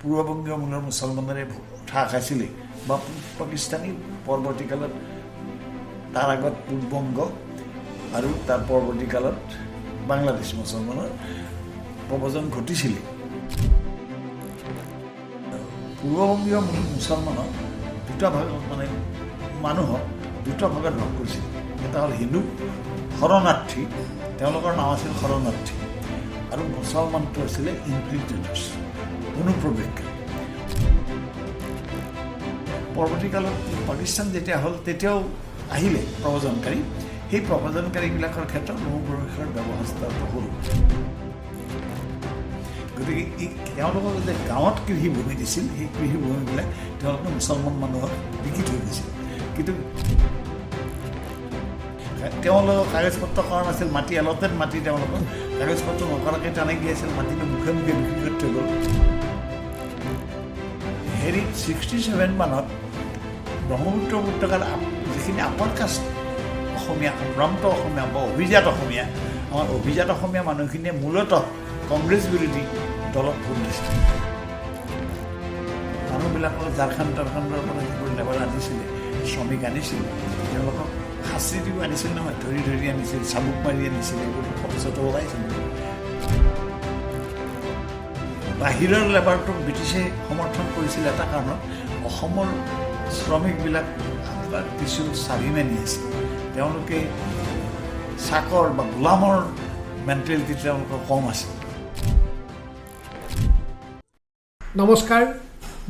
পূৰ্ববংগীয় মূলৰ মুছলমানেৰে ঠাহ খাইছিলে বা পাকিস্তানী পৰৱৰ্তীকালত তাৰ আগত পূৰ্ববংগ আৰু তাৰ পৰৱৰ্তীকালত বাংলাদেশ মুছলমানৰ প্ৰব্ৰজন ঘটিছিলে। পূৰ্ববংগীয় মুছলমানৰ দুটা ভাগ মানুহক দুটা ভাগত ভাগ কৰিছিল। এটা হ'ল হিন্দু শৰণাৰ্থী, তেওঁলোকৰ নাম আছিল শৰণাৰ্থী, আৰু মুছলমানটো আছিলে ইনফিল্ট্ৰেটৰ্ছ, অনুপ্ৰৱেশকাৰী। পৰৱৰ্তীকালত পাকিস্তান যেতিয়া হ'ল তেতিয়াও আহিলে প্ৰব্ৰজনকাৰী। সেই প্ৰব্ৰজনকাৰীবিলাকৰ ক্ষেত্ৰত অনুপ্ৰৱেশৰ ব্যৱস্থা হ'ল। গতিকে তেওঁলোকক যে গাঁৱত কৃষিভূমি দিছিল, সেই কৃষিভূমিবিলাক তেওঁলোকে মুছলমান মানুহক বিকি থৈ দিছিল। কিন্তু তেওঁলোকৰ কাগজ পত্ৰ কৰা নাছিল, মাটি এলটেড মাটি তেওঁলোকৰ কাগজ পত্ৰ নকৰাকৈ তেনেকৈ আছিল, মাটিটো মুখে মুখে বিক্ৰী কৰি থৈ গ'ল। 67 মানত ব্ৰহ্মপুত্ৰ উপত্যকাৰ যিখিনি আপাৰ কাষ্ট অসমীয়া, সম্ভ্ৰান্ত অসমীয়া বা অভিজাত অসমীয়া, আমাৰ অভিজাত অসমীয়া মানুহখিনিয়ে মূলতঃ কংগ্ৰেছ বিৰোধী দলত ভোট দিছিল। মানুহবিলাকক ঝাৰখণ্ডৰ পৰা যিবোৰ লেবাৰ আনিছিলে, শ্ৰমিক আনিছিল, তেওঁলোকক শাস্তি দিও আনিছিল নহয়, ধৰি ধৰি আনিছিল, চাবুক মাৰি আনিছিল, এইবোৰ ফটো ওলাইছিল। বাহিৰৰ লেবাৰটোক ব্ৰিটিছে সমৰ্থন কৰিছিল এটা কাৰণত, অসমৰ শ্ৰমিকবিলাক কিছু স্বাভিমানী আছিল, তেওঁলোকে চাকৰ বা গোলামৰ মেণ্টেলিটি তেওঁলোকৰ কম আছিল। নমস্কাৰ,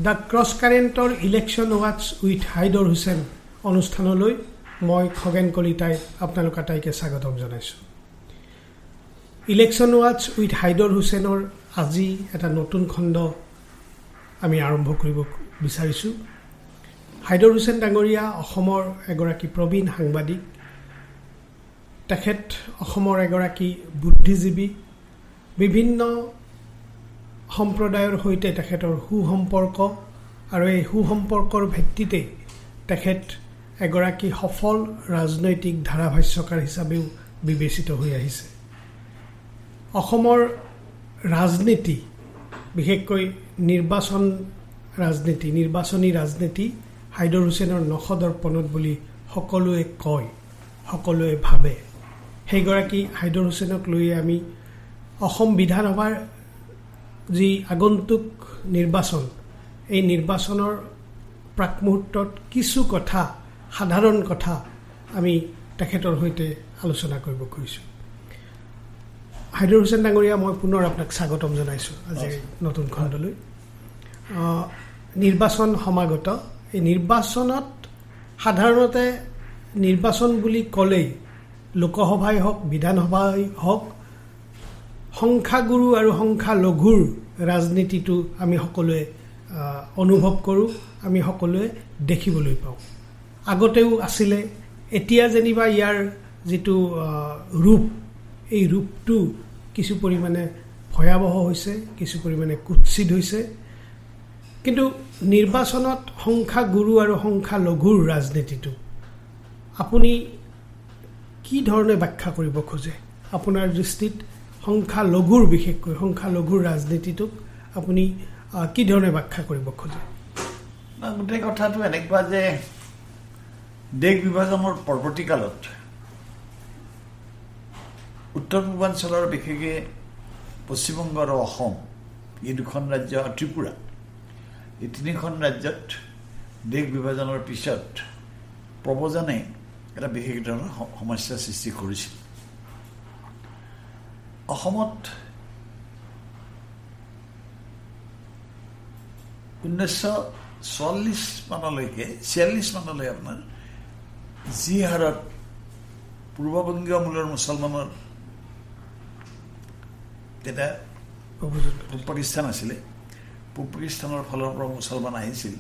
দ্য ক্ৰছ কাৰেণ্টৰ ইলেকশ্যন ৱাটছ উইথ হাইদৰ হুছেইন অনুষ্ঠানলৈ মই খগেন কলিতাই আপোনালোক আটাইকে স্বাগতম জনাইছোঁ। ইলেকশ্যন ৱাটছ উইথ হাইদৰ হুছেইনৰ আজি এটা নতুন খণ্ড আমি আৰম্ভ কৰিব বিচাৰিছোঁ। হাইদৰ হুছেইন ডাঙৰীয়া অসমৰ এগৰাকী প্ৰবীণ সাংবাদিক, তেখেত অসমৰ এগৰাকী বুদ্ধিজীৱী, বিভিন্ন সম্প্ৰদায়ৰ সৈতে তেখেতৰ সুসম্পৰ্ক, আৰু এই সুসম্পৰ্কৰ ভিত্তিতে তেখেত এগৰাকী সফল ৰাজনৈতিক ধাৰাভাষ্যকাৰ হিচাপেও বিবেচিত হৈ আহিছে। অসমৰ ৰাজনীতি, বিশেষকৈ নিৰ্বাচনী ৰাজনীতি হাইদৰ হুছেইনৰ নখদৰ্পণত বুলি সকলোৱে কয়, সকলোৱে ভাবে। সেইগৰাকী হাইদৰ হুছেইনক লৈয়ে আমি অসম বিধানসভাৰ যি আগন্তুক নিৰ্বাচন, এই নিৰ্বাচনৰ প্ৰাকমুহূৰ্তত কিছু কথা, সাধাৰণ কথা আমি তেখেতৰ সৈতে আলোচনা কৰিব খুজিছোঁ। হাইদৰ হুছেইন ডাঙৰীয়া, মই পুনৰ আপোনাক স্বাগতম জনাইছোঁ আজি নতুন খণ্ডলৈ। নিৰ্বাচন সমাগত, এই নিৰ্বাচনত সাধাৰণতে নিৰ্বাচন বুলি ক'লেই লোকসভাই হওক, বিধানসভাই হওক, সংখ্যাগুৰু আৰু সংখ্যালঘুৰ ৰাজনীতিটো আমি সকলোৱে অনুভৱ কৰোঁ, আমি সকলোৱে দেখিবলৈ পাওঁ। আগতেও আছিলে, এতিয়া যেনিবা ইয়াৰ যিটো ৰূপ, এই ৰূপটো কিছু পৰিমাণে ভয়াৱহ হৈছে, কিছু পৰিমাণে কুৎসিত হৈছে। কিন্তু নিৰ্বাচনত সংখ্যাগুৰু আৰু সংখ্যালঘুৰ ৰাজনীতিটো আপুনি কি ধৰণে ব্যাখ্যা কৰিব খোজে? আপোনাৰ দৃষ্টিত সংখ্যালঘুৰ, বিশেষকৈ সংখ্যালঘুৰ ৰাজনীতিটোক আপুনি কি ধৰণে ব্যাখ্যা কৰিব খোজে? গোটেই কথাটো এনেকুৱা যে দেশ বিভাজনৰ পৰৱৰ্তীকালত উত্তৰ পূৰ্বাঞ্চলৰ, বিশেষকৈ পশ্চিমবংগ আৰু অসম, এই দুখন ৰাজ্য, ত্ৰিপুৰা, এই তিনিখন ৰাজ্যত দেশ বিভাজনৰ পিছত প্ৰব্ৰজনে এটা বিশেষ ধৰণৰ সমস্যাৰ সৃষ্টি কৰিছিল। অসমত 1946 মানলৈকে আপোনাৰ যি হাৰত পূৰ্ববংগীয় মূলৰ মুছলমানৰ তেতিয়া পূব পাকিস্তান আছিলে, পূব পাকিস্তানৰ ফালৰ পৰা মুছলমান আহিছিল।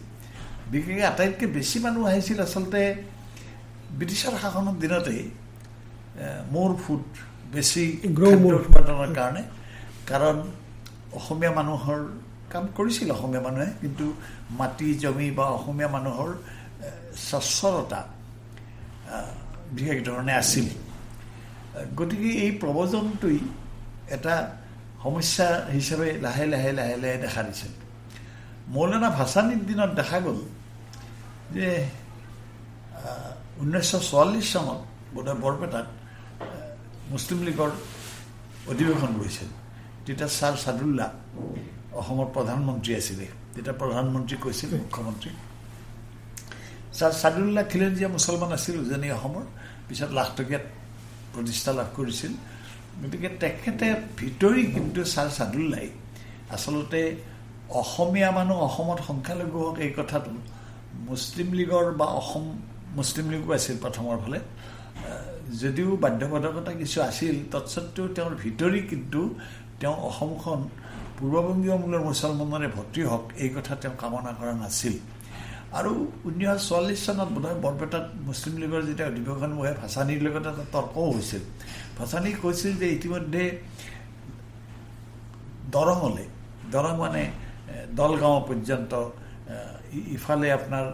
বিশেষকৈ আটাইতকৈ বেছি মানুহ আহিছিল আচলতে ব্ৰিটিছৰ শাসনৰ দিনতেই মোৰ ফুড বেছি উৎপাদনৰ কাৰণে, কাৰণ অসমীয়া মানুহৰ কাম কৰিছিল অসমীয়া মানুহে, কিন্তু মাটি জমি বা অসমীয়া মানুহৰ স্বচ্ছলতা বিশেষ ধৰণে আছিল। গতিকে এই প্ৰব্ৰজনটোই এটা সমস্যা হিচাপে লাহে লাহে লাহে লাহে দেখা দিছিল। মৌলানা ভাসানীৰ দিনত দেখা গ'ল যে 1944 চনত বোধহয় বৰপেটাত মুছলিম লীগৰ অধিৱেশন গৈছিল। তেতিয়া ছাৰ ছাদুল্লাহ অসমৰ প্ৰধানমন্ত্ৰী আছিলে। তেতিয়া প্ৰধানমন্ত্ৰী কৈছিল মুখ্যমন্ত্ৰী ছাৰ ছাদুল্লাহ খিলঞ্জীয়া মুছলমান আছিল উজনি অসমৰ, পিছত লাখটকীয়াত প্ৰতিষ্ঠা লাভ কৰিছিল। গতিকে তেখেতে ভিতৰি কিন্তু ছাৰ ছাদুল্লাই আচলতে অসমীয়া মানুহ অসমত সংখ্যালঘু হওক এই কথাটো মুছলিম লীগৰ বা অসম মুছলিম লীগো আছিল প্ৰথমৰ ফালে, যদিও বাধ্যবাধকতা কিছু আছিল, তৎসত্বেও তেওঁৰ ভিতৰি কিন্তু তেওঁ অসমখন পূৰ্ববংগীয় মূলৰ মুছলমানৰে ভৰ্তি হওক এই কথা তেওঁ কামনা কৰা নাছিল। আৰু 1944 চনত বোধহয় বৰপেটাত মুছলিম লীগৰ যেতিয়া অধিৱেশন বহে ভাসানীৰ লগত এটা তৰ্কও হৈছিল। ভাসানী কৈছিল যে ইতিমধ্যে দৰং মানে দলগাঁও পৰ্যন্ত ইফালে আপোনাৰ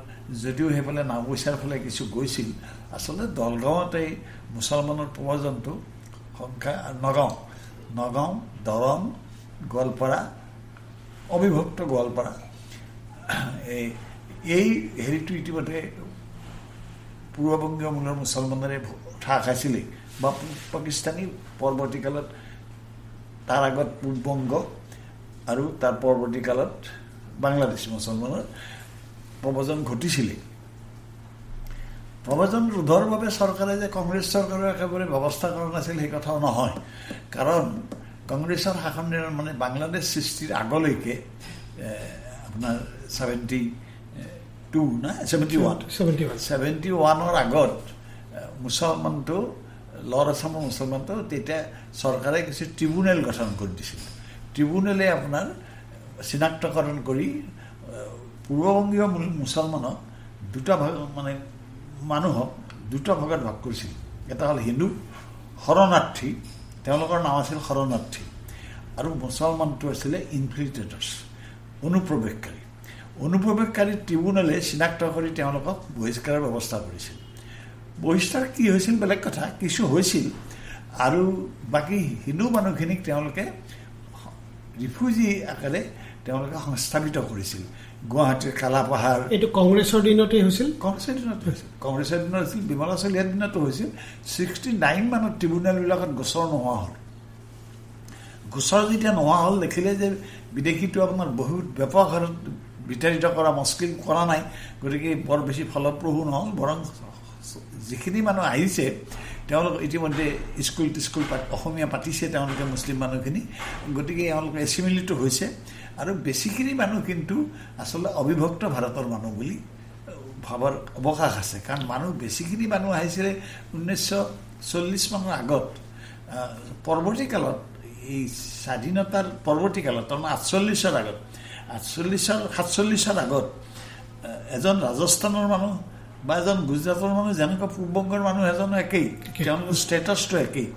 যদিও সেইফালে নাওবৈচাৰ ফালে কিছু গৈছিল, আচলতে দলগাঁৱতেই মুছলমানৰ প্ৰব্ৰজনটো সংখ্যা নগাঁও দৰং গোৱালপাৰা অবিভক্ত গোৱালপাৰা এই হেৰিটো ইতিমধ্যে পূৰ্ববংগীয় মূলৰ মুছলমানেৰে ঠাহ খাইছিলেই, বা পাকিস্তানী পৰৱৰ্তীকালত তাৰ আগত পূৰ্ববংগ আৰু তাৰ পৰৱৰ্তীকালত বাংলাদেশ মুছলমানৰ প্ৰব্ৰজন ঘটিছিলে। প্ৰব্ৰজন ৰোধৰ বাবে চৰকাৰে যে কংগ্ৰেছ চৰকাৰে একেবাৰে ব্যৱস্থা কৰা নাছিল সেই কথাও নহয়, কাৰণ কংগ্ৰেছৰ শাসন মানে বাংলাদেশ সৃষ্টিৰ আগলৈকে আপোনাৰ 71 আগত মুছলমানটো লৱাৰ আছামৰ মুছলমানটো তেতিয়া চৰকাৰে কিছু ট্ৰিবিউনেল গঠন কৰি দিছিল। ট্ৰিবিউনেলে আপোনাৰ চিনাক্তকৰণ কৰি পূৰ্ববংগীয় মুছলমানক দুটা ভাগ মানে মানুহক দুটা ভাগত ভাগ কৰিছিল। এটা হ'ল হিন্দু শৰণাৰ্থী, তেওঁলোকৰ নাম আছিল শৰণাৰ্থী, আৰু মুছলমানটো আছিলে ইনফিল্ট্ৰেটৰ্ছ অনুপ্ৰৱেশকাৰী ট্ৰিবিউনেলে চিনাক্ত কৰি তেওঁলোকক বহিষ্কাৰৰ ব্যৱস্থা কৰিছিল। বহিষ্কাৰ কি হৈছিল বেলেগ কথা, কিছু হৈছিল, আৰু বাকী হিন্দু মানুহখিনিক তেওঁলোকে ৰিফিউজি আকাৰে তেওঁলোকে সংস্থাপিত কৰিছিল। গুৱাহাটীৰ কালাপাহাৰ, এইটো কংগ্ৰেছৰ দিনতেই হৈছিল। কংগ্ৰেছৰ দিনত হৈছিল, বিমলা চলিহাৰ দিনতো হৈছিল। 69 মানত ট্ৰিবিউনেলবিলাকত গোচৰ নোহোৱা হ'ল। গোচৰ যেতিয়া নোহোৱা হ'ল, দেখিলে যে বিদেশীটো আপোনাৰ বহুত ব্যাপক হাৰত বিতাড়িত কৰা মুস্কিল কৰা নাই, গতিকে বৰ বেছি ফলপ্ৰসূ নহ'ল। বৰং যিখিনি মানুহ আহিছে তেওঁলোক ইতিমধ্যে স্কুল অসমীয়া পাতিছে তেওঁলোকে মুছলিম মানুহখিনি, গতিকে তেওঁলোকে এছিমিলিটো হৈছে, আৰু বেছিখিনি মানুহ কিন্তু আচলতে অবিভক্ত ভাৰতৰ মানুহ বুলি ভাবৰ অৱকাশ আছে। কাৰণ বেছিখিনি মানুহ আহিছিলে 1940 মানৰ আগত। পৰৱৰ্তীকালত এই স্বাধীনতাৰ পৰৱৰ্তীকালত তাৰমানে 48ৰ আগত 47ৰ আগত এজন ৰাজস্থানৰ মানুহ বা এজন গুজৰাটৰ মানুহ যেনেকুৱা পূৰ্ববংগৰ মানুহ এজনো একেই, তেওঁলোকৰ ষ্টেটাছটো একেই।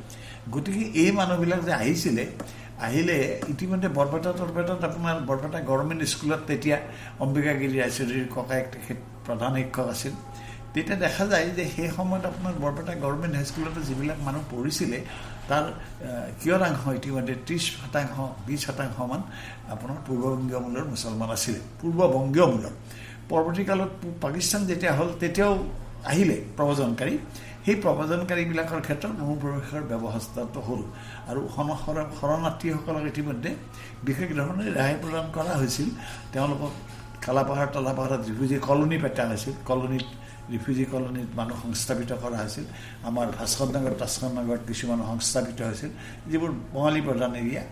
গতিকে এই মানুহবিলাক যে আহিলে ইতিমধ্যে বৰপেটাত আপোনাৰ বৰপেটা গভৰ্ণমেণ্ট স্কুলত তেতিয়া অম্বিকাগিৰি ৰায়চৌধুৰীৰ ককায়েক তেখেত প্ৰধান শিক্ষক আছিল। তেতিয়া দেখা যায় যে সেই সময়ত আপোনাৰ বৰপেটা গভৰ্ণমেণ্ট হাইস্কুলতে যিবিলাক মানুহ পঢ়িছিলে তাৰ কিয়দাংশ ইতিমধ্যে 30-20% আপোনাৰ পূৰ্ববংগীয় মূলৰ মুছলমান আছিলে, পূৰ্ববংগীয় মূলৰ। পৰৱৰ্তীকালত পাকিস্তান যেতিয়া হ'ল তেতিয়াও আহিলে প্ৰব্ৰজনকাৰী, সেই প্ৰব্ৰজনকাৰীবিলাকৰ ক্ষেত্ৰত অনুপ্ৰৱেশৰ ব্যৱস্থাটো হ'ল, আৰু শৰণাৰ্থীসকলক ইতিমধ্যে বিশেষ ধৰণে ৰেহাই প্ৰদান কৰা হৈছিল। তেওঁলোকক কালাপাহাৰত ৰিফিউজি কলনী পেটা হৈছিল, ৰিফিউজি কলনীত মানুহ সংস্থাপিত কৰা হৈছিল। আমাৰ ভাস্কৰ নগৰত কিছুমান সংস্থাপিত হৈছিল, যিবোৰ বঙালী প্ৰধান এৰিয়া,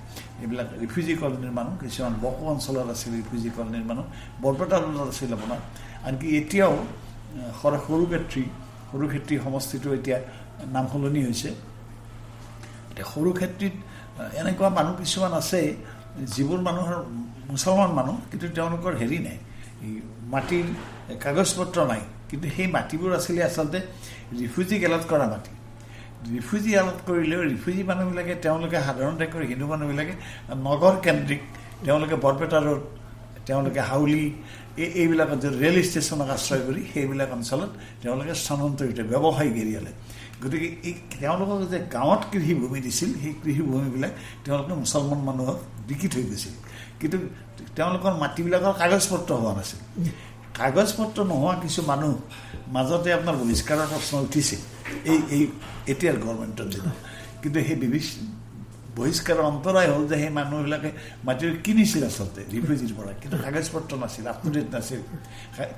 এইবিলাক ৰিফিউজি কলনীৰ মানুহ। কিছুমান বকো অঞ্চলত আছিল ৰিফিউজি কলনীৰ মানুহ, বৰপেটাত আছিল আপোনাৰ। আনকি এতিয়াও সৰুক্ষেত্ৰী সমষ্টিটো এতিয়া নাম সলনি হৈছে। এতিয়া সৰুক্ষেত্ৰীত এনেকুৱা মানুহ কিছুমান আছে যিবোৰ মানুহৰ মুছলমান মানুহ, কিন্তু তেওঁলোকৰ হেৰি নাই, মাটিৰ কাগজ পত্ৰ নাই, কিন্তু সেই মাটিবোৰ আছিলে আচলতে ৰিফিউজি এলট কৰা মাটি। ৰিফিউজি এলট কৰিলেও ৰিফিউজি মানুহবিলাকে তেওঁলোকে সাধাৰণতে কৰি হিন্দু মানুহবিলাকে নগৰ কেন্দ্ৰিক, তেওঁলোকে বৰপেটা ৰোড, তেওঁলোকে হাউলি এইবিলাকত যে ৰেল ষ্টেচনক আশ্ৰয় কৰি সেইবিলাক অঞ্চলত তেওঁলোকে স্থানান্তৰিত ব্যৱসায়িক এৰিয়ালে। গতিকে তেওঁলোকক যে গাঁৱত কৃষিভূমি দিছিল, সেই কৃষিভূমিবিলাক তেওঁলোকে মুছলমান মানুহক বিকি থৈ গৈছিল। কিন্তু তেওঁলোকৰ মাটিবিলাকৰ কাগজ পত্ৰ হোৱা নাছিল কাগজ পত্ৰ নোহোৱা কিছু মানুহ মাজতে আপোনাৰ বহিষ্কাৰৰ প্ৰশ্ন উঠিছে এই এতিয়াৰ গভৰ্ণমেণ্টৰ দিনত কিন্তু সেই বহিষ্কাৰৰ অন্তৰায় হ'ল যে সেই মানুহবিলাকে মাটি কিনিছিল আচলতে ৰিফিউজিৰ পৰা কিন্তু কাগজ পত্ৰ নাছিল আপ টু ডেট নাছিল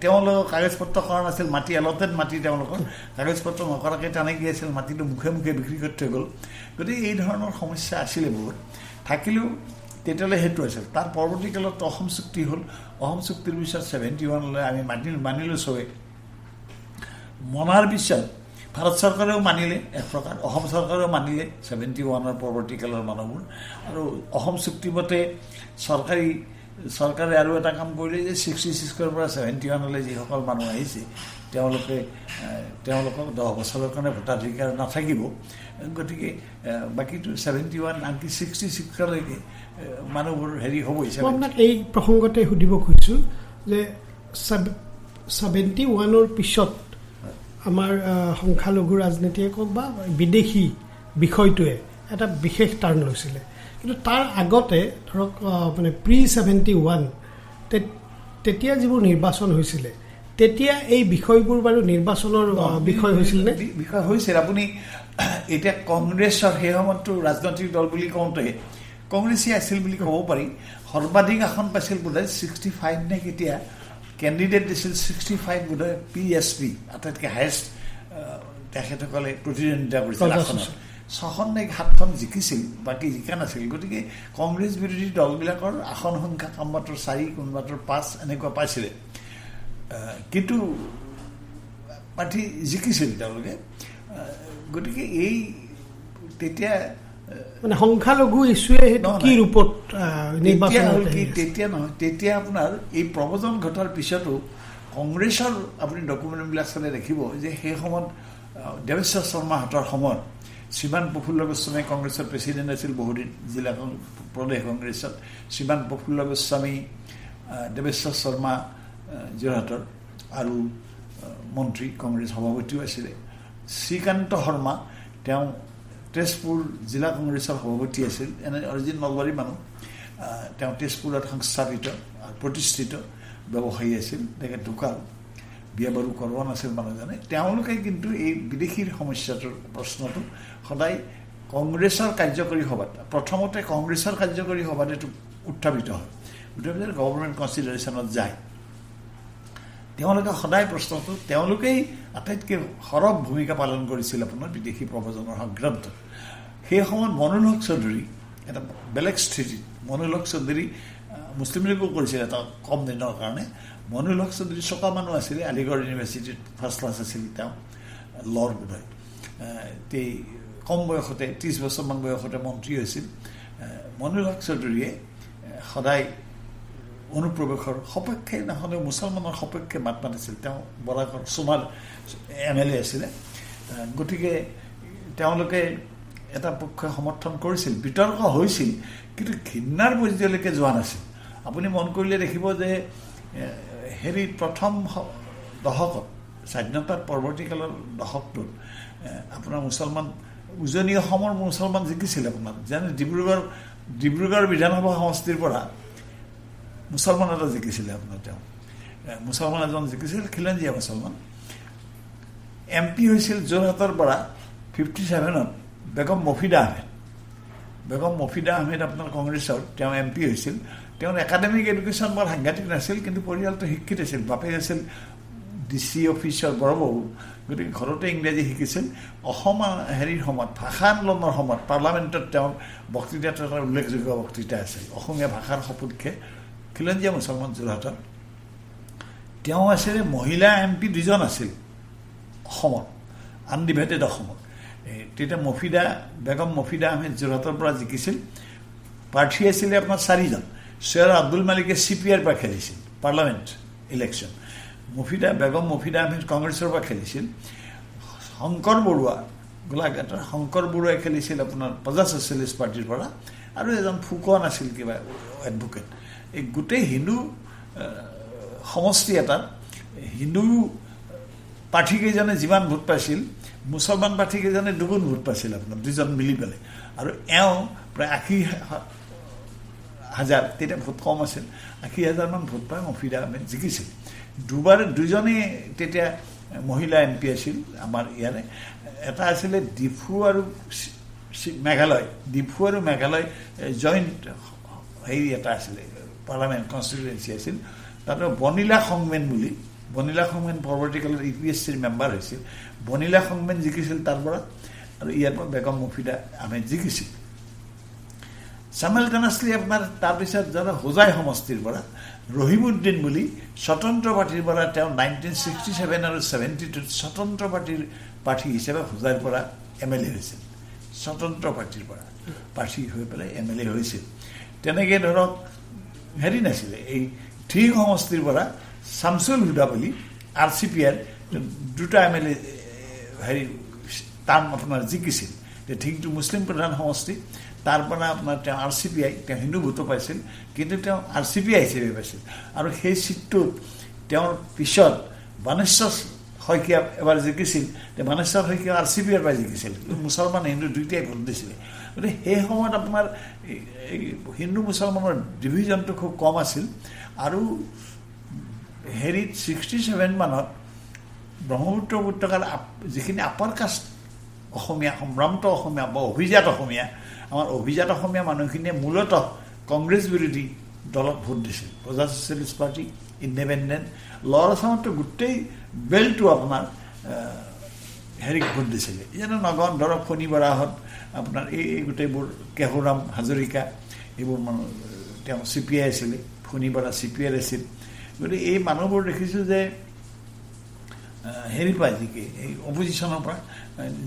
তেওঁলোকৰ কাগজ পত্ৰ কৰা নাছিল মাটি এলটেড মাটি তেওঁলোকৰ কাগজ পত্ৰ নকৰাকৈ তেনেকৈ আছিল মাটিটো মুখে মুখে বিক্ৰী কৰি থৈ গ'ল গতিকে এই ধৰণৰ সমস্যা আছিলে বহুত থাকিলেও তেতিয়ালৈ সেইটো আছিল তাৰ পৰৱৰ্তী কালত অসম চুক্তি হ'ল অসম চুক্তিৰ পিছত 71লৈ আমি মানিলোঁ চবে মনাৰ পিছত ভাৰত চৰকাৰেও মানিলে এক প্ৰকাৰ অসম চৰকাৰেও মানিলে 71ৰ পৰৱৰ্তী কালৰ মানুহবোৰ আৰু অসম চুক্তিমতে চৰকাৰে আৰু এটা কাম কৰিলে যে 66ৰ পৰা 71লৈ যিসকল মানুহ আহিছে তেওঁলোকক 10 বছৰৰ কাৰণে ভোটাধিকাৰ নাথাকিব গতিকে বাকীটো 71 আনকি 66লৈকে মানুহবোৰ হেৰি হ'বই আপোনাক এই প্ৰসংগতে সুধিব খুজিছোঁ যে 71ৰ পিছত আমাৰ সংখ্যালঘু ৰাজনীতিয়ে কওক বা বিদেশী বিষয়টোৱে এটা বিশেষ টাৰ্ণ লৈছিলে কিন্তু তাৰ আগতে ধৰক মানে প্ৰি-71 তেতিয়া যিবোৰ নিৰ্বাচন হৈছিলে তেতিয়া এই বিষয়বোৰ বাৰু নিৰ্বাচনৰ বিষয় হৈছিল নে বিষয় হৈছিল আপুনি এতিয়া কংগ্ৰেছৰ সেই সময়তো ৰাজনৈতিক দল বুলি কওঁতে কংগ্ৰেছী আছিল বুলি ক'ব পাৰি সৰ্বাধিক আসন পাইছিল বোধহয় 65 নে কেতিয়া কেণ্ডিডেট দিছিল 65 বোধহয় PSP আটাইতকৈ হায়েষ্ট তেখেতসকলে প্ৰতিদ্বন্দ্বিতা কৰিছিল আসনত 6খন নে 7খন জিকিছিল বাকী জিকা নাছিল গতিকে কংগ্ৰেছ বিৰোধী দলবিলাকৰ আসন সংখ্যা কোনোবাটোৰ 4 কোনোবাটোৰ 5 এনেকুৱা পাইছিলে কিন্তু পাৰ্টি জিকিছিল তেওঁলোকে গতিকে এই তেতিয়া মানে সংখ্যালঘু ইছ্যুৱে কি ৰূপত নিৰ্বাচন হ'ল তেতিয়া নহয় তেতিয়া আপোনাৰ এই প্ৰৱজন ঘটাৰ পিছতো কংগ্ৰেছৰ আপুনি ডকুমেণ্টবিলাক চালে দেখিব যে সেই সময়ত দেৱেশ্বৰ শৰ্মাহঁতৰ সময়ত শ্ৰীমান প্ৰফুল্ল গোস্বামী কংগ্ৰেছৰ প্ৰেচিডেণ্ট আছিল বহুদিন জিলা প্ৰদেশ কংগ্ৰেছত শ্ৰীমান প্ৰফুল্ল গোস্বামী দেৱেশ্বৰ শৰ্মা যোৰহাটৰ আৰু মন্ত্ৰী কংগ্ৰেছ সভাপতিও আছিলে শ্ৰীকান্ত শৰ্মা তেওঁ তেজপুৰ জিলা কংগ্ৰেছৰ সভাপতি আছিল এনে অৰিজিন নলবাৰী মানুহ তেওঁ তেজপুৰত সংস্থাপিত প্ৰতিষ্ঠিত ব্যৱসায়ী আছিল তেখেত ঢুকাল বিয়া বাৰু কৰোৱা নাছিল মানুহজনে তেওঁলোকে কিন্তু এই বিদেশীৰ সমস্যাটোৰ প্ৰশ্নটো সদায় কংগ্ৰেছৰ কাৰ্যকৰী সভাত প্ৰথমতে কংগ্ৰেছৰ কাৰ্যকৰী সভাত এইটো উত্থাপিত হয় গভৰ্ণমেণ্ট কনচিডাৰেশ্যনত যায় তেওঁলোকে সদায় প্ৰশ্নটো তেওঁলোকেই আটাইতকৈ সৰব ভূমিকা পালন কৰিছিল আপোনাৰ বিদেশী প্ৰব্ৰজনৰ সংক্ৰান্তত সেই সময়ত মনুল হক চৌধুৰী এটা বেলেগ স্থিতিত মনুল হক চৌধুৰী মুছলিম লীগো কৰিছিল এটা কম দিনৰ কাৰণে মনুল হক চৌধুৰী চকা মানুহ আছিলে আলিগড় ইউনিভাৰ্চিটিত ফাৰ্ষ্ট ক্লাছ আছিল তেওঁ লৰ বোধহয় কম বয়সতে 30 বছৰমান বয়সতে মন্ত্ৰী হৈছিল মনুল হক চৌধুৰীয়ে সদায় অনুপ্ৰৱেশৰ সপক্ষে নহ'লেও মুছলমানৰ সপক্ষে মাত মাতিছিল তেওঁ বৰাকৰ চুমাৰ MLA আছিলে গতিকে তেওঁলোকে এটা পক্ষই সমৰ্থন কৰিছিল বিতৰ্ক হৈছিল কিন্তু ঘৃণাৰ পৰ্যায়লৈকে যোৱা নাছিল আপুনি মন কৰিলে দেখিব যে হেৰি প্ৰথম দশকত স্বাধীনতাৰ পৰৱৰ্তীকালৰ দশকটোত আপোনাৰ মুছলমান উজনি অসমৰ মুছলমান জিকিছিল আপোনাৰ যেনে ডিব্ৰুগড় বিধানসভা সমষ্টিৰ পৰা মুছলমান এটা জিকিছিলে আপোনাৰ তেওঁ মুছলমান এজন জিকিছিল খিলঞ্জীয়া মুছলমান MP হৈছিল যোৰহাটৰ পৰা 57ত বেগম মফিদা আহমেদ আপোনাৰ কংগ্ৰেছৰ তেওঁ MP হৈছিল তেওঁৰ একাডেমিক এডুকেশ্যন বৰ সাংঘাতিক নাছিল কিন্তু পৰিয়ালটো শিক্ষিত আছিল বাপেক আছিল DC অফিচৰ বৰবাবু গতিকে ঘৰতে ইংৰাজী শিকিছিল অসম হেৰিৰ সময়ত ভাষা আন্দোলনৰ সময়ত পাৰ্লামেণ্টত তেওঁৰ বক্তৃতা এটা উল্লেখযোগ্য বক্তৃতা আছিল অসমীয়া ভাষাৰ সপক্ষে খিলঞ্জীয়া মুছলমান যোৰহাটত তেওঁ আছিলে মহিলা MP 2জন আছিল অসমত আনডিভাইডেড অসমত তেতিয়া বেগম মফিদা আহমেদ যোৰহাটৰ পৰা জিকিছিল প্ৰাৰ্থী আছিলে আপোনাৰ 4জন সৈয়দ আব্দুল মালিকে CPR পৰা খেলিছিল পাৰ্লামেণ্ট ইলেকশ্যন বেগম মফিদা আহমেদ কংগ্ৰেছৰ পৰা খেলিছিল শংকৰ বৰুৱা গোলাঘাটৰ শংকৰ বৰুৱাই খেলিছিল আপোনাৰ প্ৰজা ছ'চিয়েলিষ্ট পাৰ্টিৰ পৰা আৰু এজন ফুকন আছিল কিবা এডভোকেট এই গোটেই হিন্দু সমষ্টি এটাত হিন্দু প্ৰাৰ্থীকেইজনে যিমান ভোট পাইছিল মুছলমান প্ৰাৰ্থীকেইজনে দুগুণ ভোট পাইছিল আপোনাৰ 2জন মিলি পেলাই আৰু এওঁ প্ৰায় হাজাৰ, তেতিয়া ভোট কম আছিল, 80,000 ভোট পাই মফিদা আহমেদ জিকিছিল। দুজনেই তেতিয়া মহিলা MP আছিল আমাৰ ইয়াৰে। এটা আছিলে ডিফু আৰু মেঘালয়, ডিফু আৰু মেঘালয় জইণ্ট হেৰি এটা আছিলে, পাৰ্লামেণ্ট কনষ্টিটুৱেঞ্চি আছিল। তাতে বনিলা সংমেন বুলি, বনিলা সংমেন পৰৱৰ্তীকালত UPSCৰ মেম্বাৰ হৈছিল। বনিলা সংমেন জিকিছিল তাৰ পৰা, আৰু ইয়াৰ পৰা বেগম মফিদা আহমেদ জিকিছিল। চাইমালটেনাছলি আপোনাৰ তাৰপিছত যাৰা হোজাই সমষ্টিৰ পৰা ৰহিমউদ্দিন বুলি স্বতন্ত্ৰ পাৰ্টীৰ পৰা তেওঁ 1967 আৰু 72 স্বতন্ত্ৰ প্ৰাৰ্থী হিচাপে হোজাইৰ পৰা MLA হৈছিল। স্বতন্ত্ৰ পাৰ্টীৰ পৰা প্ৰাৰ্থী হৈ পেলাই MLA হৈছিল। তেনেকৈ ধৰক হেৰি নাছিলে, এই ঠিক সমষ্টিৰ পৰা শামছুল হুদা বুলি RCPৰ দুটা MLA হেৰি টাৰ্ম আপোনাৰ জিকিছিল। ঠিকটো মুছলিম প্ৰধান সমষ্টি, তাৰ পৰা আপোনাৰ তেওঁ RCPI, তেওঁ হিন্দু ভোটো পাইছিল, কিন্তু তেওঁ RCPI হিচাপে পাইছিল। আৰু সেই চিটটোত তেওঁৰ পিছত বানেশ্বৰ শইকীয়া এবাৰ জিকিছিল, বানেশ্বৰ শইকীয়া RCPৰ পৰা জিকিছিল। মুছলমান হিন্দু দুইটাই ভোট দিছিলে। গতিকে সেই সময়ত আপোনাৰ হিন্দু মুছলমানৰ ডিভিজনটো খুব কম আছিল। আৰু হেৰিত 67 মানত ব্ৰহ্মপুত্ৰ উপত্যকাৰ যিখিনি আপাৰ কাষ্ট অসমীয়া, সম্ভ্ৰান্ত অসমীয়া বা অভিজাত অসমীয়া, আমাৰ অভিজাত অসমীয়া মানুহখিনিয়ে মূলতঃ কংগ্ৰেছ বিৰোধী দলত ভোট দিছিল। প্ৰজা ছ'চিয়েলিষ্ট পাৰ্টি, ইণ্ডিপেণ্ডেণ্ট, লৱাৰ আছামতো গোটেই বেল্টটো আপোনাৰ হেৰিক ভোট দিছিলে। যেনে নগাঁৱত ধৰক ফণী বৰাহঁত, আপোনাৰ এই গোটেইবোৰ কেহুৰাম হাজৰিকা, এইবোৰ মানুহ তেওঁ CPI আছিলে, ফণী বৰা CPI আছিল। গতিকে এই মানুহবোৰ দেখিছোঁ যে হেৰি পায় জিকে, এই অপজিশ্যনৰ পৰা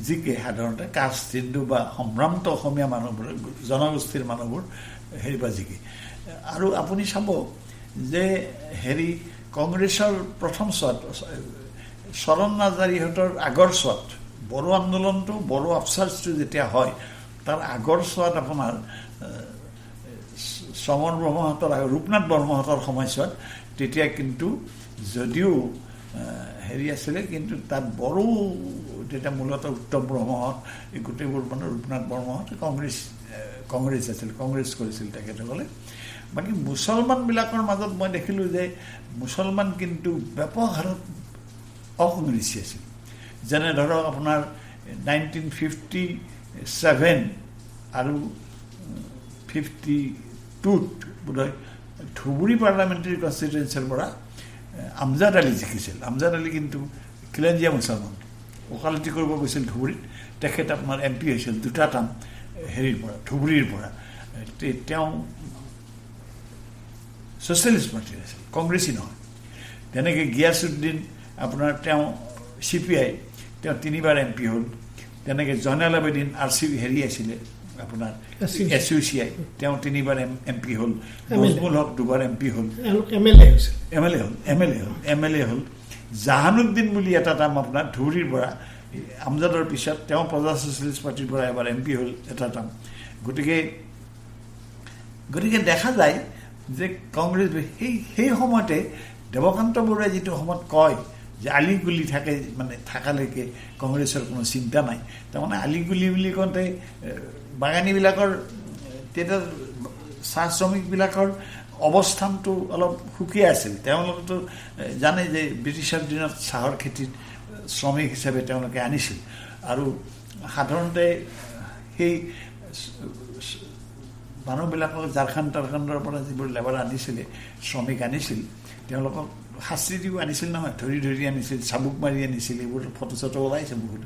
জিকে সাধাৰণতে কাষ্ট হিন্দু বা সম্ভ্ৰান্ত অসমীয়া মানুহবোৰ, জনগোষ্ঠীৰ মানুহবোৰ হেৰি পৰা জিকে। আৰু আপুনি চাব যে হেৰি কংগ্ৰেছৰ প্ৰথম চোৱাত চৰণ নাৰ্জাৰীহঁতৰ আগৰ চোৱাত বড়ো আন্দোলনটো, বড়ো আফচাৰ্চটো যেতিয়া হয়, তাৰ আগৰ চোৱাত আপোনাৰ সমৰ ব্ৰহ্মহঁতৰ, ৰূপনাথ বৰ্মহঁতৰ সময়ছোৱাত তেতিয়া কিন্তু যদিও হেৰি আছিলে, কিন্তু তাত বড়ো তেতিয়া মূলতঃ উত্তম ব্ৰহ্মহঁত, এই গোটেইবোৰ মানে ৰূপনাথ বৰ্মহঁত কংগ্ৰেছ আছিল, কংগ্ৰেছ কৰিছিল তেখেতসকলে। বাকী মুছলমানবিলাকৰ মাজত মই দেখিলোঁ যে মুছলমান কিন্তু ব্যাপক হাৰত অকংগ্ৰেছী আছিল। যেনে ধৰক আপোনাৰ 1957 আৰু 52ত বোধহয় ধুবুৰী পাৰ্লামেণ্টাৰী কনষ্টিটুৱেঞ্চিৰ পৰা আমজাদ আলী জিকিছিল। আমজাদ আলী কিন্তু খিলঞ্জীয়া মুছলমান, ওকালতি কৰিব গৈছিল ধুবুৰীত। তেখেত আপোনাৰ MP হৈছিল দুটা টাৰ্ম হেৰিৰ পৰা, ধুবুৰীৰ পৰা। তেওঁ ছ'চিয়েলিষ্ট পাৰ্টিৰ আছিল, কংগ্ৰেছী নহয়। তেনেকৈ গিয়াছুদ্দিন আপোনাৰ তেওঁ CPI, তেওঁ 3বাৰ MP হ'ল। তেনেকৈ জয়নাল আবেদিন হেৰি আছিলে আপোনাৰ SUCI, তেওঁ 3বাৰ MP হ'ল। নজমুল হক 2বাৰ MP হ'ল, MLA হ'ল। জাহানুদ্দিন বুলি এটা টাৰ্ম আপোনাৰ ধুবুৰীৰ পৰা, আমজাদৰ পিছত তেওঁ প্ৰজা ছ'চিয়েলিষ্ট পাৰ্টিৰ পৰা এবাৰ MP হ'ল এটা টাৰ্ম। গতিকে দেখা যায় যে কংগ্ৰেছ সেই সময়তে দেৱকান্ত বৰুৱাই যিটো সময়ত কয় যে আলিগুলি থাকে, মানে থাকালৈকে কংগ্ৰেছৰ কোনো চিন্তা নাই। তাৰমানে আলিগুলি বুলি কওঁতে বাগানীবিলাকৰ তেতিয়া চাহ শ্ৰমিকবিলাকৰ অৱস্থানটো অলপ সুকীয়া আছিল। তেওঁলোকেতো জানে যে ব্ৰিটিছৰ দিনত চাহৰ খেতিত শ্ৰমিক হিচাপে তেওঁলোকে আনিছিল। আৰু সাধাৰণতে সেই মানুহবিলাকক ঝাৰখণ্ডৰ পৰা যিবোৰ লেবাৰ আনিছিলে, শ্ৰমিক আনিছিল, তেওঁলোকক শাস্তি দিও আনিছিল নহয়, ধৰি আনিছিল, চাবুক মাৰি আনিছিল। এইবোৰ ফটো চটো ওলাইছে, বহুত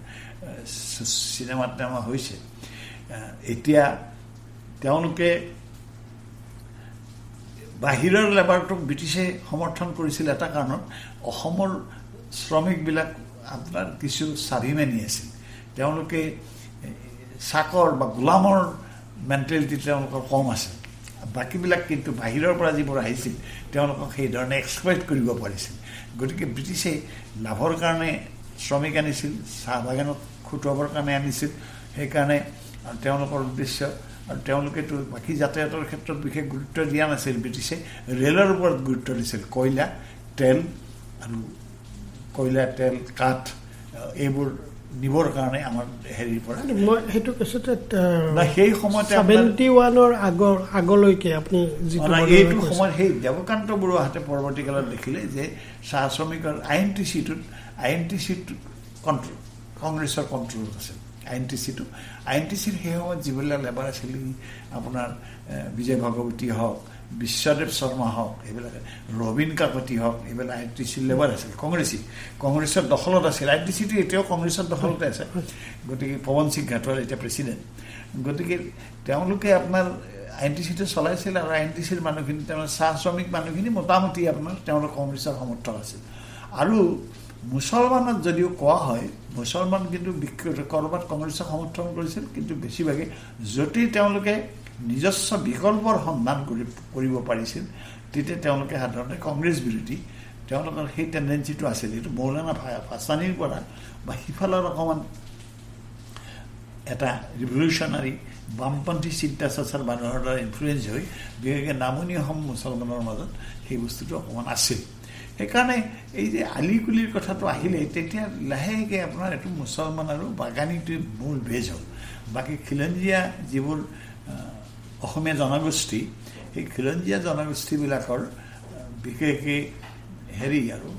চিনেমা হৈছে। এতিয়া তেওঁলোকে বাহিৰৰ লেবাৰটোক ব্ৰিটিছে সমৰ্থন কৰিছিল এটা কাৰণত, অসমৰ শ্ৰমিকবিলাক আপোনাৰ কিছু স্বাভিমানী আছিল। তেওঁলোকে চাকৰ বা গোলামৰ মেণ্টেলিটি তেওঁলোকৰ কম আছিল। বাকীবিলাক কিন্তু বাহিৰৰ পৰা যিবোৰ আহিছিল তেওঁলোকক সেইধৰণে এক্সপ্লইট কৰিব পাৰিছিল। গতিকে ব্ৰিটিছে লাভৰ কাৰণে শ্ৰমিক আনিছিল, চাহ বাগানত খুটুৱাবৰ কাৰণে আনিছিল। সেইকাৰণে তেওঁলোকৰ উদ্দেশ্য, আৰু তেওঁলোকেতো বাকী যাতায়াতৰ ক্ষেত্ৰত বিশেষ গুৰুত্ব দিয়া নাছিল। ব্ৰিটিছে ৰেলৰ ওপৰত গুৰুত্ব দিছিল। কয়লা, তেল, কাঠ এইবোৰ নিবৰ কাৰণে আমাৰ হেৰিৰ পৰা মই সেইটো কৈছোতে সেই সময়তে 71ৰ আগলৈকে আপুনি যিটো এইটো সময়ত সেই দেৱকান্ত বৰুৱাহঁতে পৰৱৰ্তী কালত দেখিলে যে চাহ শ্ৰমিকৰ আইএনটিচিটো কণ্ট্ৰল কংগ্ৰেছৰ কণ্ট্ৰলত আছিল আইএনটিচিৰ সেই সময়ত যিবিলাক লেবাৰ আছিল আপোনাৰ বিজয় ভগৱতী হওক বিশ্বদেৱ শৰ্মা হওক এইবিলাক ৰবীন কাকতি হওক এইবিলাক আইএনটিচিৰ লেবাৰ আছিল কংগ্ৰেছৰ দখলত আছিল আইএনটিচিটো এতিয়াও কংগ্ৰেছৰ দখলতে আছে গতিকে পৱন সিং ঘাটোৱাল এতিয়া প্ৰেচিডেণ্ট গতিকে তেওঁলোকে আপোনাৰ আইএনটিচিটো চলাইছিল আৰু আইএনটিচিৰ মানুহখিনি তেওঁলোকে চাহ শ্ৰমিক মানুহখিনি মোটামুটি আপোনাৰ তেওঁলোক কংগ্ৰেছৰ সমৰ্থক আছিল আৰু মুছলমানত যদিও কোৱা হয় মুছলমান কিন্তু ক'ৰবাত কংগ্ৰেছক সমৰ্থন কৰিছিল কিন্তু বেছিভাগে য'তেই তেওঁলোকে নিজস্ব বিকল্পৰ সন্ধান কৰিব পাৰিছিল তেতিয়া তেওঁলোকে সাধাৰণতে কংগ্ৰেছ বিৰোধী তেওঁলোকৰ সেই টেণ্ডেঞ্চিটো আছিল এইটো মৌলানা ভাছানীৰ পৰা বা সিফালৰ অকণমান এটা ৰিভলিউচনাৰী বামপন্থী চিন্তা চৰ্চাৰ মানুহৰ দ্বাৰা ইনফ্লুৱেঞ্চ হৈ বিশেষকৈ নামনি অসম মুছলমানৰ মাজত সেই বস্তুটো অকণমান আছিল সেইকাৰণে এই যে আলিকুলিৰ কথাটো আহিলে তেতিয়া লাহেকৈ আপোনাৰ এইটো মুছলমান আৰু বাগানীটোৰ মূল বেজ হ'ল বাকী খিলঞ্জীয়া যিবোৰ অসমীয়া জনগোষ্ঠী সেই খিলঞ্জীয়া জনগোষ্ঠীবিলাকৰ বিশেষকৈ হেৰি আৰু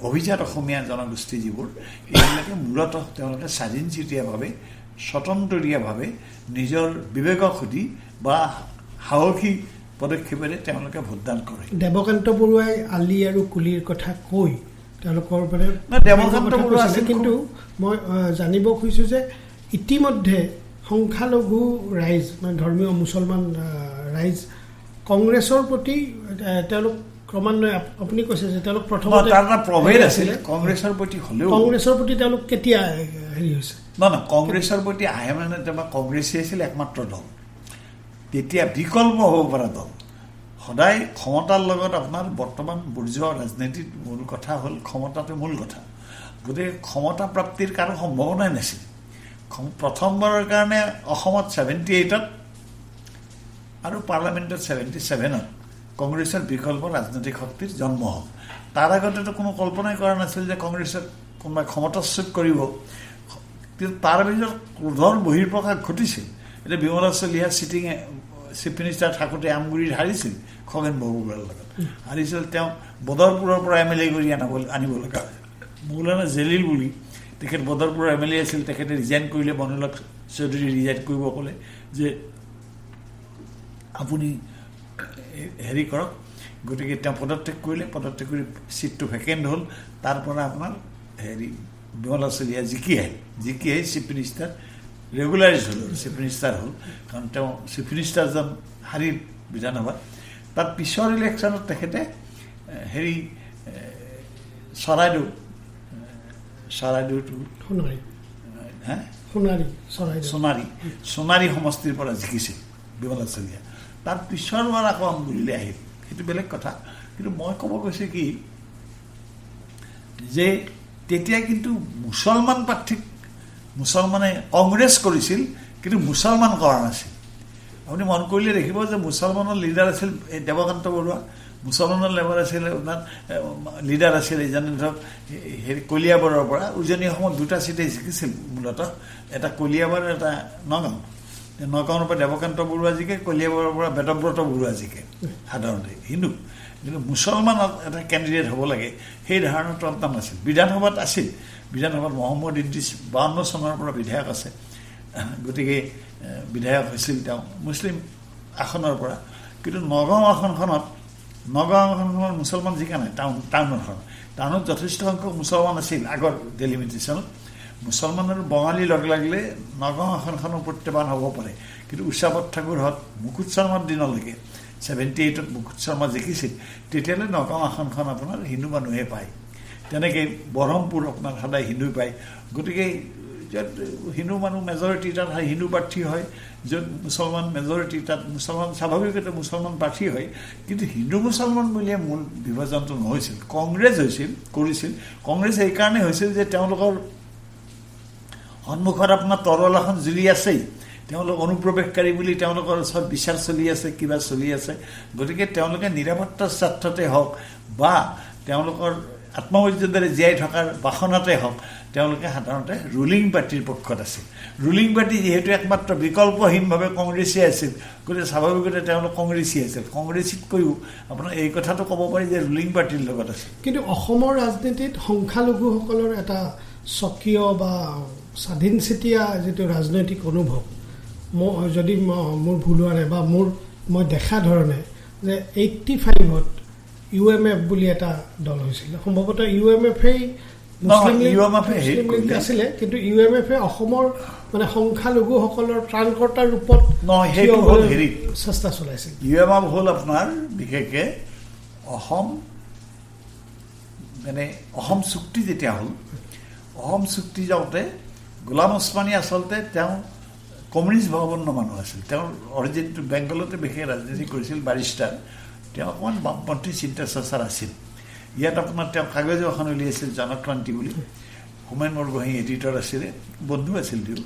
অভিজাত অসমীয়া জনগোষ্ঠী যিবোৰ এইবিলাকে মূলতঃ তেওঁলোকে স্বাধীনচিতীয়াভাৱে স্বতন্ত্ৰীয়ভাৱে নিজৰ বিবেকক সুধি বা সাহসী পদক্ষেপেৰে তেওঁলোকে ভোটদান কৰে দেৱকান্ত বৰুৱাই আলি আৰু কুলিৰ কথা কৈ তেওঁলোকৰ মানে দেৱকান্ত বৰুৱা কিন্তু মই জানিব খুজিছোঁ যে ইতিমধ্যে সংখ্যালঘু ৰাইজ মানে ধৰ্মীয় মুছলমান ৰাইজ কংগ্ৰেছৰ প্ৰতি তেওঁলোক ক্ৰমান্বয়ে আপুনি কৈছে যে তেওঁলোক প্ৰথমতে প্ৰভেদ আছিলে কংগ্ৰেছৰ প্ৰতি হ'লেও কংগ্ৰেছৰ প্ৰতি তেওঁলোক কেতিয়া হেৰি হৈছে নহয় কংগ্ৰেছৰ প্ৰতি আহে মানে তোমাৰ কংগ্ৰেছেই আছিল একমাত্ৰ দল তেতিয়া বিকল্প হ'ব পৰা দল সদায় ক্ষমতাৰ লগত আপোনাৰ বৰ্তমান বুৰ্জোৱা ৰাজনীতিত মূল কথা হ'ল ক্ষমতাটো মূল কথা গতিকে ক্ষমতা প্ৰাপ্তিৰ কাৰো সম্ভাৱনাই নাছিল প্ৰথমবাৰৰ কাৰণে অসমত 78ত আৰু পাৰ্লামেণ্টত 77ত কংগ্ৰেছৰ বিকল্প ৰাজনৈতিক শক্তিৰ জন্ম হ'ল তাৰ আগতেতো কোনো কল্পনাই কৰা নাছিল যে কংগ্ৰেছক কোনোবাই ক্ষমতাচ্যুত কৰিব কিন্তু তাৰ ভিতৰত ক্ৰোধৰ বহিৰ্প্ৰকাশ ঘটিছিল এতিয়া বিমলা চলিহা চিফ মিনিষ্টাৰ থাকোঁতে আমগুৰিত হাৰিছিল খগেন বৰবৰুৱাৰ লগত হাৰিছিল তেওঁ বদৰপুৰৰ পৰা MLA কৰি আনিব লগা হয় মৌলানা জেলিল বুলি তেখেত বদৰপুৰৰ MLA আছিল তেখেতে ৰিজাইন কৰিলে মনুলক চৌধুৰী ৰিজাইন কৰিব ক'লে যে আপুনি হেৰি কৰক গতিকে তেওঁ পদত্যাগ কৰিলে পদত্যাগ কৰি চিটটো ভেকেণ্ট হ'ল তাৰ পৰা আপোনাৰ হেৰি বিমলা চলিহা জিকি আহি চিফ মিনিষ্টাৰ ৰেগুলাৰাইজ হ'ল চিফ মিনিষ্টাৰ হ'ল কাৰণ তেওঁ চিফ মিনিষ্টাৰজন হাৰিল বিধানসভাত তাৰ পিছৰ ইলেকশ্যনত তেখেতে হেৰি চৰাইদেউটো সোণাৰী সমষ্টিৰ পৰা জিকিছিল বিমলা চলিহা তাৰ পিছৰ বাৰ আকৌ আমগুৰিলৈ আহিল সেইটো বেলেগ কথা কিন্তু মই ক'ব গৈছোঁ কি যে তেতিয়া কিন্তু মুছলমান প্ৰাৰ্থীক মুছলমানে কংগ্ৰেছ কৰিছিল কিন্তু মুছলমান কৰা নাছিল আপুনি মন কৰিলে দেখিব যে মুছলমানৰ লিডাৰ আছিল দেৱকান্ত বৰুৱা মুছলমানৰ লেবাৰ আছিল আপোনাৰ লিডাৰ আছিল এইজনে ধৰক হেৰি কলিয়াবৰৰ পৰা উজনি অসমত দুটা চিটেই জিকিছিল মূলতঃ এটা কলিয়াবৰ এটা নগাঁৱৰ পৰা দেৱকান্ত বৰুৱা জিকে কলিয়াবৰৰ পৰা বেদব্ৰত বৰুৱা জিকে সাধাৰণতে হিন্দু কিন্তু মুছলমানত এটা কেণ্ডিডেট হ'ব লাগে সেই ধাৰণাটো অলপ নাছিল বিধানসভাত আছিল বিধানসভাত মহম্মদ ইদ্ৰিছ 52 চনৰ পৰা বিধায়ক আছে গতিকে বিধায়ক হৈছিল তেওঁ মুছলিম আসনৰ পৰা কিন্তু নগাঁও আসনখনত মুছলমান জিকা নাই টাউনত যথেষ্ট সংখ্যক মুছলমান আছিল আগৰ ডেলিমিটেশ্যনত মুছলমান আৰু বঙালী লগ লাগিলে নগাঁও আসনখনো প্ৰত্যাহ্বান হ'ব পাৰে কিন্তু উচ্চাপদ ঠাকুৰহঁত মুকুট শৰ্মাৰ দিনলৈকে 78ত মুকুট শৰ্মা জিকিছিল তেতিয়ালৈ নগাঁও আসনখন আপোনাৰ হিন্দু মানুহে পায় তেনেকৈ বৰহমপুৰ আপোনাৰ সদায় হিন্দু পায় গতিকে য'ত হিন্দু মানুহ মেজৰিটি তাত হিন্দু প্ৰাৰ্থী হয় য'ত মুছলমান মেজৰিটি তাত মুছলমান স্বাভাৱিকতে মুছলমান প্ৰাৰ্থী হয় কিন্তু হিন্দু মুছলমান বুলিয়ে মূল বিভাজনটো নহৈছিল কংগ্ৰেছ কৰিছিল কংগ্ৰেছ এইকাৰণে হৈছিল যে তেওঁলোকৰ সন্মুখত আপোনাৰ তৰোৱাল এখন জ্বলি আছেই তেওঁলোক অনুপ্ৰৱেশকাৰী বুলি তেওঁলোকৰ ওচৰত বিচাৰ চলি আছে কিবা চলি আছে গতিকে তেওঁলোকে নিৰাপত্তাৰ স্বাৰ্থতে হওক বা তেওঁলোকৰ আত্মমৰ্যাদাৰে জীয়াই থকাৰ বাসনাতে হওক তেওঁলোকে সাধাৰণতে ৰুলিং পাৰ্টিৰ পক্ষত আছিল ৰুলিং পাৰ্টি যিহেতু একমাত্ৰ বিকল্পহীনভাৱে কংগ্ৰেছী আছিল গতিকে স্বাভাৱিকতে তেওঁলোক কংগ্ৰেছী আছিল কংগ্ৰেছীতকৈও আপোনাৰ এই কথাটো ক'ব পাৰি যে ৰুলিং পাৰ্টিৰ লগত আছিল কিন্তু অসমৰ ৰাজনীতিত সংখ্যালঘুসকলৰ এটা স্বকীয় বা স্বাধীনচিতীয়া যিটো ৰাজনৈতিক অনুভৱ যদি মোৰ ভুল হোৱা নাই বা মই দেখা ধৰণে যে 85ত UMF বুলি এটা দল হৈছিল সম্ভৱতঃ UMFই মুছলিম লীগ আছিলে কিন্তু UMFে অসমৰ মানে সংখ্যালঘুসকলৰ ত্ৰাণকৰ্তাৰ ৰূপত চেষ্টা চলাইছিল UMF হ'ল আপোনাৰ বিশেষকৈ অসম চুক্তি যেতিয়া হ'ল অসম চুক্তি যাওঁতে গোলাম ওছমানী আচলতে তেওঁ কমিউনিষ্ট ভাৱাপন্ন মানুহ আছিল তেওঁৰ অৰিজিনটো বেংগলতে বিশেষ ৰাজনীতি কৰিছিল বাৰিষ্টাৰ তেওঁ অকণমান বামপন্থী চিন্তা চৰ্চাৰ আছিল ইয়াত আপোনাৰ তেওঁ কাগজ এখন উলিয়াইছিল জনক্ৰান্তি বুলি হোমেন বৰগোহাঁই এডিটৰ আছিলে বন্ধু আছিল তেওঁ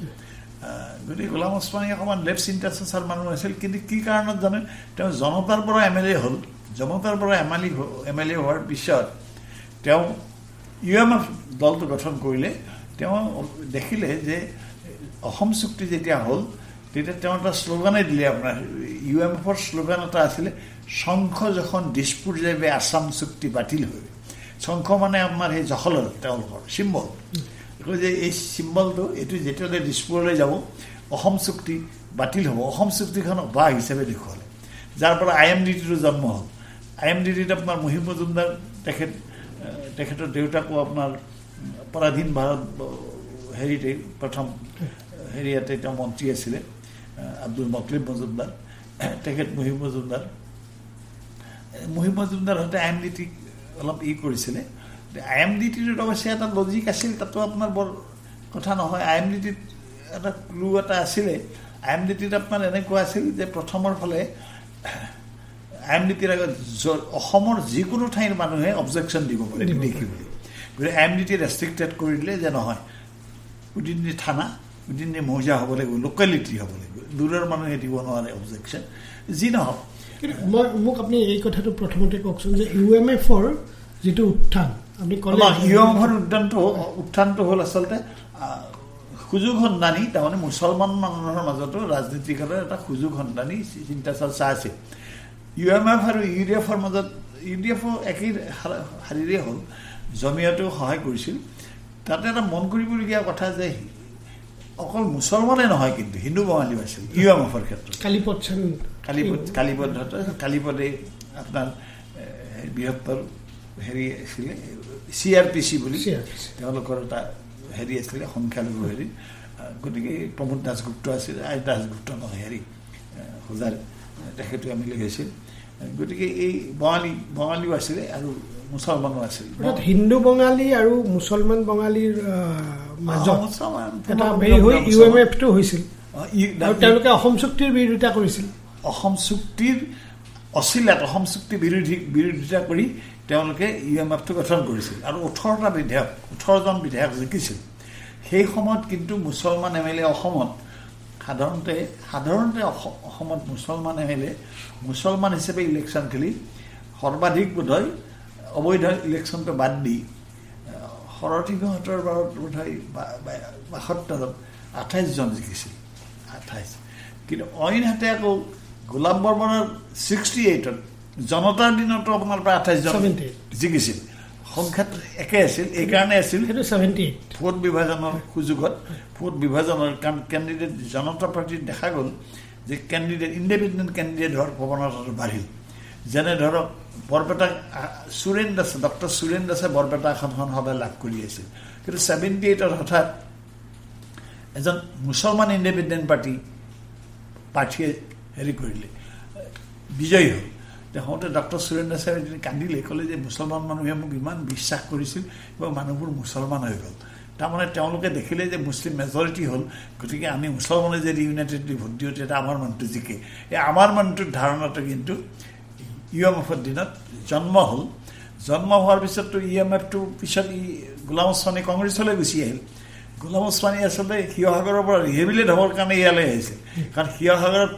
গতিকে গোলাম ওছমানী অকণমান লেফ্ট চিন্তা চৰ্চাৰ মানুহ আছিল কিন্তু কি কাৰণত জানে তেওঁ জনতাৰ পৰা MLA হ'ল জনতাৰ পৰা MLA হোৱাৰ পিছত তেওঁ UMF দলটো গঠন কৰিলে তেওঁ দেখিলে যে অসম চুক্তি যেতিয়া হ'ল তেতিয়া তেওঁ এটা শ্লোগানেই দিলে আপোনাৰ UMFৰ শ্লোগান এটা আছিলে শংখ যখন দিছপুৰ যাবে আসাম চুক্তি বাতিল হৈ শংখ মানে আপোনাৰ সেই জখলৰ তেওঁলোকৰ চিম্বল যে এই চিম্বলটো এইটো যেতিয়ালৈ দিছপুৰলৈ যাব অসম চুক্তি বাতিল হ'ব অসম চুক্তিখনক বাঘ হিচাপে দেখুৱালে যাৰ পৰা IMDTটো জন্ম হ'ল IMDTত আপোনাৰ মহিম মজুমদাৰ তেখেতৰ দেউতাকো আপোনাৰ পৰাধীন ভাৰত হেৰিতে প্ৰথম হেৰিয়াতে তেওঁ মন্ত্ৰী আছিলে আব্দুল মতলিব মজুমদাৰ তেখেত মহিম মজুমদাৰ হয়তো IMDT অলপ কৰিছিলে IMDTটোত অৱশ্যে এটা লজিক আছিল তাতো আপোনাৰ বৰ কথা নহয় IMDTত এটা ক্লু এটা আছিলে IMDTত আপোনাৰ এনেকুৱা আছিল যে প্ৰথমৰ ফালে IMDTৰ আগত অসমৰ যিকোনো ঠাইৰ মানুহে অবজেকশ্যন দিব পাৰে দেখিবলৈ গতিকে IMDT ৰেষ্ট্ৰিক্টেড কৰি দিলে যে নহয় উদিনী থানা উদিনী মৌজা হ'ব লাগিব লোকেলিটি হ'ব লাগিব দূৰৰ মানুহে দিব নোৱাৰে অবজেকশ্যন যি নহওক মোক আপুনি এই কথাটো প্ৰথমতে কওকচোন যে UMFৰ যিটো উত্থান আপুনি ক'লে UMFৰ উত্থানটো হ'ল আচলতে সুযোগ সন্ধানী তাৰমানে মুছলমান মানুহৰ মাজতো ৰাজনীতিকৰ এটা সুযোগ সন্ধানী চিন্তা চৰ্চা আছে UMF আৰু UDFৰ মাজত UDFও একেই শাৰীৰে হ'ল জমিয়তেও সহায় কৰিছিল তাতে এটা মন কৰিবলগীয়া কথা যে অকল মুছলমানে নহয় কিন্তু হিন্দু বঙালীও আছিল UMFৰ ক্ষেত্ৰত কালীপদে আপোনাৰ বৃহত্তৰ হেৰি আছিলে CRPC বুলি তেওঁলোকৰ এটা হেৰি আছিলে সংখ্যালঘু হেৰি গতিকে প্ৰমোদ দাসগুপ্ত আছিল দাসগুপ্ত নহয় হেৰি হোজাৰ তেখেতো আমি লিখিছিল গতিকে এই বঙালীও আছিলে আৰু মুছলমানো আছিল হিন্দু বঙালী আৰু মুছলমান বঙালীৰ মাজত এটা হেৰি হৈ UMFটো হৈছিল আৰু তেওঁলোকে অসম চুক্তিৰ বিৰোধিতা কৰিছিল অসম চুক্তিৰ অচিলাত অসম চুক্তি বিৰোধিতা কৰি তেওঁলোকে UMFটো গঠন কৰিছিল আৰু 18জন বিধায়ক জিকিছিল সেই সময়ত কিন্তু মুছলমান MLA অসমত সাধাৰণতে অসমত মুছলমান MLA মুছলমান হিচাপে ইলেকশ্যন খেলি সৰ্বাধিক বোধহয় অবৈধ ইলেকশ্যনটো বাদ দি শৰতীহঁতৰ বাৰত বোধহয় 72ত 28জন জিকিছিল 28 কিন্তু অইনহাতে আকৌ গোলাম বৰ্মনৰ 68ত জনতাৰ দিনতো আপোনাৰ প্ৰায় 28জন জিকিছিল সংখ্যাত একে আছিল এইকাৰণে আছিল ভোট বিভাজনৰ সুযোগত ভোট বিভাজনৰ কাৰণ কেণ্ডিডেট জনতা পাৰ্টিত দেখা গ'ল যে কেণ্ডিডেট ইণ্ডিপেণ্ডেণ্ট কেণ্ডিডেট হোৱাৰ প্ৰৱণতাটো বাঢ়িল যেনে ধৰক বৰপেটা ডক্টৰ সুৰেন দাসে বৰপেটা আসনখন সদায় লাভ কৰি আছিল কিন্তু 78ত হঠাৎ এজন মুছলমান ইণ্ডিপেণ্ডেণ্ট প্ৰাৰ্থীয়ে হেৰি কৰিলে বিজয়ী হ'ল হওঁতে ডক্টৰ সুৰেন দাসে কান্দিলে ক'লে যে মুছলমান মানুহে মোক ইমান বিশ্বাস কৰিছিল এবং মানুহবোৰ মুছলমান হৈ গ'ল তাৰমানে তেওঁলোকে দেখিলে যে মুছলিম মেজৰিটি হ'ল গতিকে আমি মুছলমানে যদি ইউনাইটেডলি ভোট দিওঁ তেতিয়া আমাৰ মানুহটো জিকে এই আমাৰ মানুহটোৰ ধাৰণাটো কিন্তু UMFৰ দিনত জন্ম হোৱাৰ পিছততো UMFটো পিছত গোলাম ওছমানী কংগ্ৰেছলৈ গুচি আহিল গোলাম ওছমানী আচলতে শিৱসাগৰৰ পৰা ৰিহেবিলেট হ'বৰ কাৰণে ইয়ালৈ আহিছে কাৰণ শিৱসাগৰত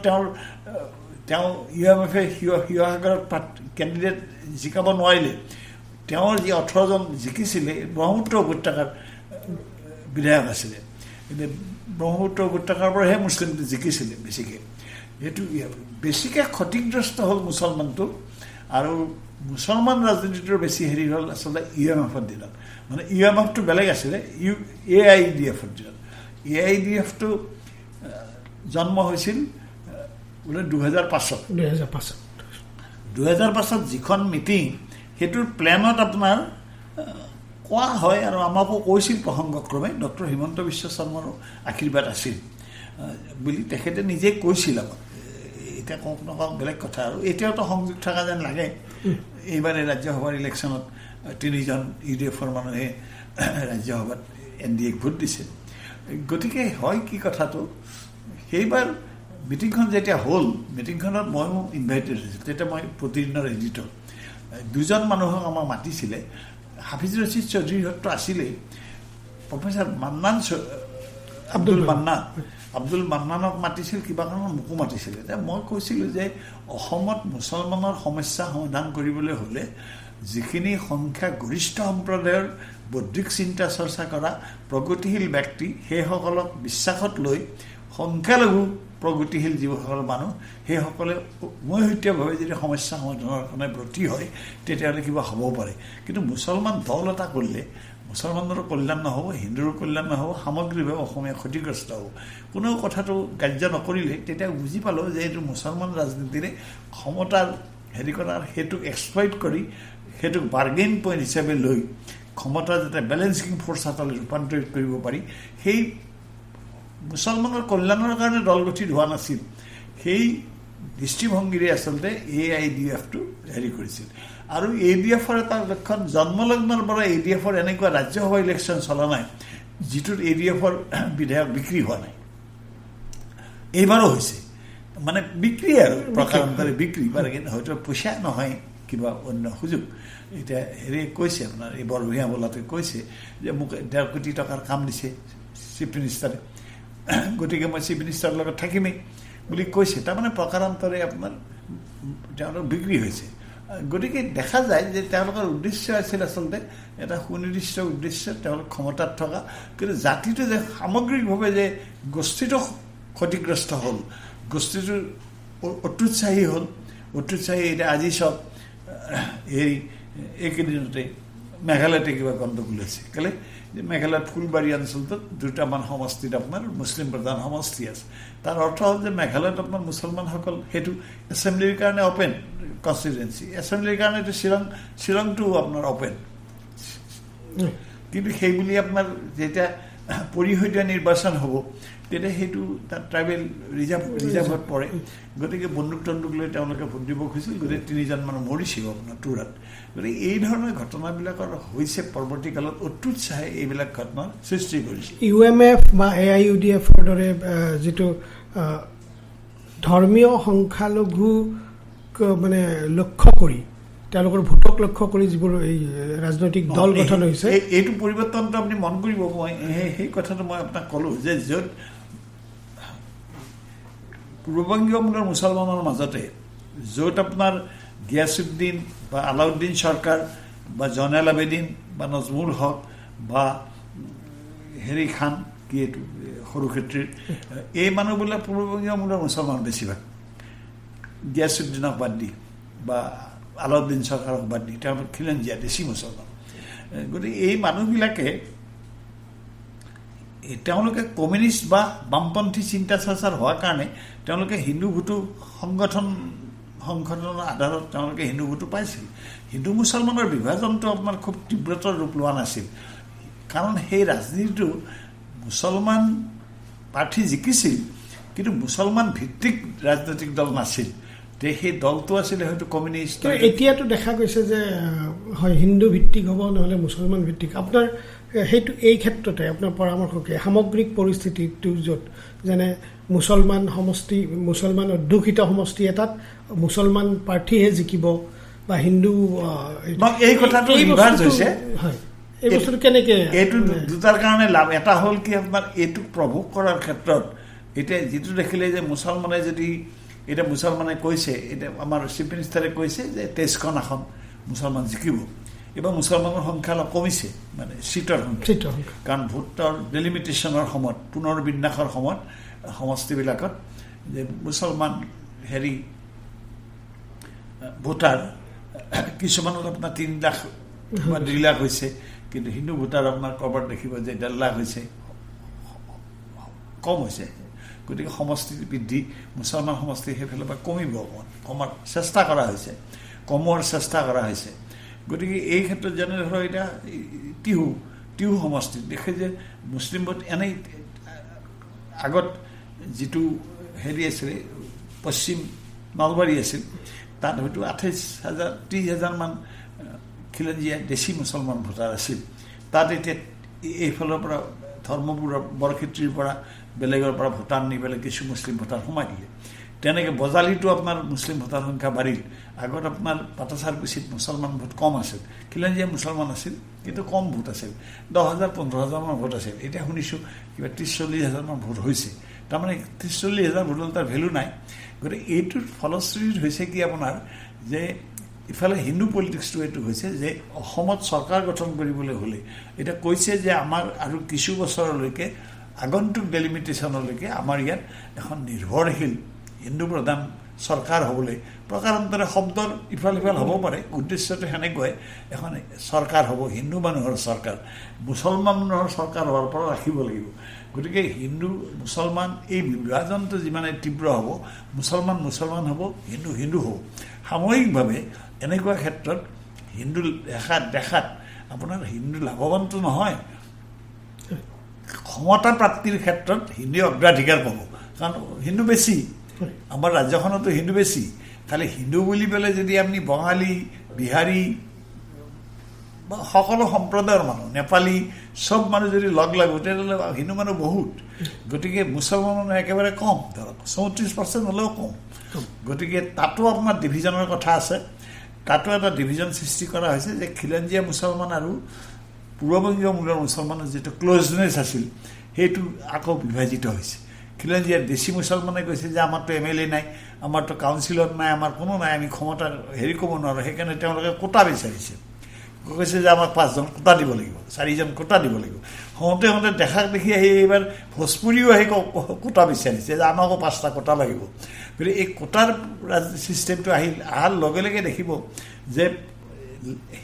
তেওঁ UMFে শিৱসাগৰত কেণ্ডিডেট জিকাব নোৱাৰিলে তেওঁৰ যি 18জন জিকিছিলে ব্ৰহ্মপুত্ৰ উপত্যকাৰ বিধায়ক আছিলে, কিন্তু ব্ৰহ্মপুত্ৰ উপত্যকাৰ পৰাহে মুছলিমটো জিকিছিলে বেছিকৈ। সেইটো বেছিকৈ ক্ষতিগ্ৰস্ত হ'ল মুছলমানটো, আৰু মুছলমান ৰাজনীতিটোৰ বেছি হেৰি হ'ল আচলতে UMFৰ দিনত। মানে UMFটো বেলেগ আছিলে, AIDFৰ দিনত। AIDFটো জন্ম হৈছিল বোলে 2005। 2005 যিখন মিটিং, সেইটোৰ প্লেনত আপোনাৰ কোৱা হয়, আৰু আমাকো কৈছিল প্ৰসংগক্ৰমে, ডক্টৰ হিমন্ত বিশ্ব শৰ্মাৰো আশীৰ্বাদ আছিল বুলি তেখেতে নিজে কৈছিল আমাক। এতিয়া কওক নকওক বেলেগ কথা, আৰু এতিয়াওতো সংযোগ থকা যেন লাগে। এইবাৰে ৰাজ্যসভাৰ ইলেকশ্যনত 3জন UDFৰ মানুহে ৰাজ্যসভাত NDAক ভোট দিছে। গতিকে হয় কি কথাটো, সেইবাৰ মিটিংখন যেতিয়া হ'ল, মিটিংখনত ময়ো ইনভাইটেড হৈছিলোঁ। তেতিয়া মই প্ৰতিদিনৰ এডিটৰ। 2জন মানুহক আমাক মাতিছিলে। হাফিজ ৰছিদ চৌধুৰীহঁতটো আছিলেই, প্ৰফেচাৰ আব্দুল মান্নানক মাতিছিল, কিবা কাৰণত মোকো মাতিছিলে। এতিয়া মই কৈছিলোঁ যে অসমত মুছলমানৰ সমস্যা সমাধান কৰিবলৈ হ'লে যিখিনি সংখ্যাগৰিষ্ঠ সম্প্ৰদায়ৰ বৌদ্ধিক চিন্তা চৰ্চা কৰা প্ৰগতিশীল ব্যক্তি, সেইসকলক বিশ্বাসত লৈ সংখ্যালঘু প্ৰগতিশীল যিসকল মানুহ, সেইসকলে উমৈহতীয়াভাৱে যদি সমস্যা সমাধানৰ কাৰণে ব্ৰতী হয়, তেতিয়াহ'লে কিবা হ'ব পাৰে। কিন্তু মুছলমান দল এটা কৰিলে মুছলমানৰো কল্যাণ নহ'ব, হিন্দুৰো কল্যাণ নহ'ব, সামগ্ৰিকভাৱে অসমীয়া ক্ষতিগ্ৰস্ত হ'ব। কোনেও কথাটো গ্ৰাহ্য নকৰিলে তেতিয়া বুজি পালোঁ যে এইটো মুছলমান ৰাজনীতিৰে ক্ষমতাৰ হেৰি কৰাৰ, সেইটোক এক্সপ্লইট কৰি, সেইটোক বাৰ্গেইন পইণ্ট হিচাপে লৈ ক্ষমতা যাতে বেলেঞ্চিং ফ'ৰ্চ এটালৈ ৰূপান্তৰিত কৰিব পাৰি, সেই মুছলমানৰ কল্যাণৰ কাৰণে দল গঠিত হোৱা নাছিল। সেই দৃষ্টিভংগীৰে আচলতে AIDFটো হেৰি কৰিছিল। আৰু ADFৰ এটা লক্ষণ, জন্মলগ্নৰ পৰা ADFৰ এনেকুৱা ৰাজ্যসভা ইলেকশ্যন চলা নাই যিটোত ADFৰ বিধায়ক বিক্ৰী হোৱা নাই। এইবাৰো হৈছে, মানে বিক্ৰী আৰু প্ৰকাৰান্তৰে বিক্ৰী, হয়তো পইচা নহয়, কিবা অন্য সুযোগ। এতিয়া হেৰি কৈছে আপোনাৰ, এই বৰভূঞা বোলাতে কৈছে যে মোক 1.5 কোটি টকাৰ কাম দিছে চিফ মিনিষ্টাৰে, গতিকে মই চিফ মিনিষ্টাৰৰ লগত থাকিমেই বুলি কৈছে। তাৰমানে প্ৰকাৰান্তৰে আপোনাৰ তেওঁলোক বিক্ৰী হৈছে। গতিকে দেখা যায় যে তেওঁলোকৰ উদ্দেশ্য আছিল আচলতে এটা সুনিৰ্দিষ্ট উদ্দেশ্য, তেওঁলোক ক্ষমতাত থকা, কিন্তু জাতিটো যে সামগ্ৰিকভাৱে যে গোষ্ঠীটো ক্ষতিগ্ৰস্ত হ'ল, গোষ্ঠীটো অত্যুৎসাহী হ'ল, অত্যুৎসাহী। এতিয়া আজি চব হেৰি এইকেইদিনতে মেঘালয়তে কিবা গণ্ডগোল হৈছে, কেলে যে মেঘালয়ত ফুলবাৰী অঞ্চলটোত 2টামান সমষ্টিত আপোনাৰ মুছলিম প্ৰধান সমষ্টি আছে। তাৰ অৰ্থ হ'ল যে মেঘালয়ত আপোনাৰ মুছলমানসকল সেইটো এছেম্বলিৰ কাৰণে অপেন কনষ্টিটুৱেঞ্চি, এছেম্বলিৰ কাৰণেতো শ্বিলংটো আপোনাৰ অপেন। কিন্তু সেইবুলি আপোনাৰ যেতিয়া পৰিষদীয় নিৰ্বাচন হ'ব, তেতিয়া সেইটো তাত ট্ৰাইবেল ৰিজাৰ্ভত পৰে। গতিকে বন্দুক তন্দুক লৈ তেওঁলোকে ভোট দিব খুজিছিল, গতিকে 3জন মানুহ মৰিছিল আপোনাৰ টুৰাত। গতিকে এই ধৰণৰ ঘটনাবিলাকৰ হৈছে পৰৱৰ্তী কালত অত্যুৎসাহে এইবিলাক ঘটনাৰ সৃষ্টি কৰিছে। UMF বা AIUDFৰ দৰে যিটো ধৰ্মীয় সংখ্যালঘু মানে লক্ষ্য কৰি, তেওঁলোকৰ ভোটক লক্ষ্য কৰি যিবোৰ এই ৰাজনৈতিক দল গঠন হৈছে, এইটো পৰিৱৰ্তনটো আপুনি মন কৰিব। মই সেই কথাটো মই আপোনাক ক'লোঁ যে য'ত পূৰ্ববংগীয় মূলৰ মুছলমানৰ মাজতে য'ত আপোনাৰ গিয়াছুদ্দিন বা আলাউদ্দিন চৰকাৰ বা জয়নাল আবেদিন বা নজমুল হক বা হেৰি খান, কি এইটো সৰুক্ষেত্ৰীৰ, এই মানুহবিলাক পূৰ্ববংগীয় মূলৰ মুছলমান বেছিভাগ, গিয়াছুদ্দিনক বাদ দি বা আলাউদ্দিন চৰকাৰক বাদ দি তেওঁলোক খিলঞ্জীয়া দেশী মুছলমান। গতিকে এই মানুহবিলাকে তেওঁলোকে কমিউনিষ্ট বা বামপন্থী চিন্তা চৰ্চাৰ হোৱাৰ কাৰণে তেওঁলোকে হিন্দু ভোটো সংগঠনৰ আধাৰত তেওঁলোকে হিন্দু ভোটো পাইছিল। হিন্দু মুছলমানৰ বিভাজনটো আপোনাৰ খুব তীব্ৰতৰ ৰূপ লোৱা নাছিল, কাৰণ সেই ৰাজনীতিটো মুছলমান প্ৰাৰ্থী জিকিছিল, কিন্তু মুছলমান ভিত্তিক ৰাজনৈতিক দল নাছিল। সেই দলটো আছিলে হয়তো কমিউনিষ্ট। এতিয়াতো দেখা গৈছে যে হয় হিন্দু ভিত্তিক হ'ব, নহ'লে মুছলমান ভিত্তিক। আপোনাৰ সেইটো এই ক্ষেত্ৰতে আপোনাৰ পৰামৰ্শকে সামগ্ৰিক পৰিস্থিতিটো য'ত যেনে মুছলমান সমষ্টি, মুছলমান অধ্যুষিত সমষ্টি এটাত মুছলমান প্ৰাৰ্থীহে জিকিব বা হিন্দু, এই কথাটো ৰিভাৰ্ছ হৈছে। হয়, এই বস্তুটো কেনেকৈ? এইটো দুটাৰ কাৰণে লাভ। এটা হ'ল কি আপোনাৰ এইটোক প্ৰভোগ কৰাৰ ক্ষেত্ৰত এতিয়া যিটো দেখিলে যে মুছলমানে যদি, এতিয়া মুছলমানে কৈছে, এতিয়া আমাৰ চিফ মিনিষ্টাৰে কৈছে যে 23খন আসন মুছলমান জিকিব। এবাৰ মুছলমানৰ সংখ্যা অলপ কমিছে মানে সিটৰ সংখ্যা কাৰণ ভোটৰ ডেলিমিটেশ্যনৰ সময়ত পুনৰ বিন্যাসৰ সময়ত সমষ্টিবিলাকত যে মুছলমান ভোটাৰ কিছুমানত আপোনাৰ 3 লাখ বা 2 লাখ হৈছে কিন্তু হিন্দু ভোটাৰ আপোনাৰ ক'ৰবাত দেখিব যে 1.5 লাখ হৈছে কম হৈছে গতিকে সমষ্টি বৃদ্ধি মুছলমান সমষ্টি সেইফালৰ পৰা কমিব কমাৰ চেষ্টা কৰা হৈছে গতিকে এই ক্ষেত্ৰত যেনে ধৰক এতিয়া টিহু সমষ্টিত দেখে যে মুছলিম ভোট এনেই আগত যিটো আছিলে পশ্চিম নলবাৰী আছিল তাত হয়তো 28,000-30,000 মান খিলঞ্জীয়া দেশী মুছলমান ভোটাৰ আছিল তাত এতিয়া এইফালৰ পৰা ধৰ্মপুৰৰ বৰক্ষেত্ৰীৰ পৰা বেলেগৰ পৰা ভোটাৰ নি পেলাই কিছু মুছলিম ভোটাৰ সোমাই দিলে তেনেকৈ বজালিতো আপোনাৰ মুছলিম ভোটাৰ সংখ্যা বাঢ়িল আগত আপোনাৰ পাটাচাৰকুছিত মুছলমান ভোট কম আছিল খিলঞ্জীয়া মুছলমান আছিল কিন্তু কম ভোট আছিল 10,000-15,000 মান ভোট আছিল এতিয়া শুনিছোঁ কিবা 30,000-40,000 মান ভোট হৈছে তাৰমানে 30,000-40,000 ভোটৰ তাৰ ভেলু নাই গতিকে এইটোৰ ফলশ্ৰুতিত হৈছে কি আপোনাৰ যে ইফালে হিন্দু পলিটিক্সটো এইটো হৈছে যে অসমত চৰকাৰ গঠন কৰিবলৈ হ'লে এটা কৈছে যে আমাৰ আৰু কিছু বছৰলৈকে আগন্তুক ডেলিমিটেশ্যনলৈকে আমাৰ ইয়াত এখন নিৰ্ভৰশীল হিন্দু প্ৰধান চৰকাৰ হ'বলৈ প্ৰকাৰান্তৰে শব্দৰ ইফাল সিফাল হ'ব পাৰে উদ্দেশ্যটো সেনেকুৱাই এখন চৰকাৰ হ'ব হিন্দু মানুহৰ চৰকাৰ মুছলমান মানুহৰ চৰকাৰ হোৱাৰ পৰা ৰাখিব লাগিব গতিকে হিন্দু মুছলমান এই বিভাজনটো যিমানে তীব্ৰ হ'ব মুছলমান হ'ব হিন্দু হ'ব সাময়িকভাৱে এনেকুৱা ক্ষেত্ৰত হিন্দু দেখাত আপোনাৰ হিন্দু লাভৱানটো নহয় ক্ষমতা প্ৰাপ্তিৰ ক্ষেত্ৰত হিন্দুৱে অগ্ৰাধিকাৰ পাব কাৰণ হিন্দু বেছি আমাৰ ৰাজ্যখনতো হিন্দু বেছি খালি হিন্দু বুলি পেলাই যদি আপুনি বঙালী বিহাৰী বা সকলো সম্প্ৰদায়ৰ মানুহ নেপালী সব মানুহ যদি লগ লাগো তেতিয়াহ'লে হিন্দু মানুহ বহুত গতিকে মুছলমান মানুহ একেবাৰে কম ধৰক 34% হ'লেও কম গতিকে তাতো আপোনাৰ ডিভিজনৰ কথা আছে তাতো এটা ডিভিজন সৃষ্টি কৰা হৈছে যে খিলঞ্জীয়া মুছলমান আৰু পূৰ্ববংগীয় মূলৰ মুছলমানৰ যিটো ক্ল'জনেছ আছিল সেইটো আকৌ বিভাজিত হৈছে খিলঞ্জীয়া দেশী মুছলমানে কৈছে যে আমাৰতো MLA নাই আমাৰতো কাউন্সিলত নাই আমাৰ কোনো নাই আমি ক্ষমতা ক'ব নোৱাৰোঁ সেইকাৰণে তেওঁলোকে কোটা বিচাৰিছে কৈছে যে আমাক 5জন কোটা দিব লাগিব 4জন কোটা দিব লাগিব হওঁতে দেখাক দেখি আহি এইবাৰ ভোজপুৰীও আহি কোটা বিচাৰিছে যে আমাকো 5টা কোটা লাগিব গতিকে এই কোটাৰ ছিষ্টেমটো অহাৰ লগে লগে দেখিব যে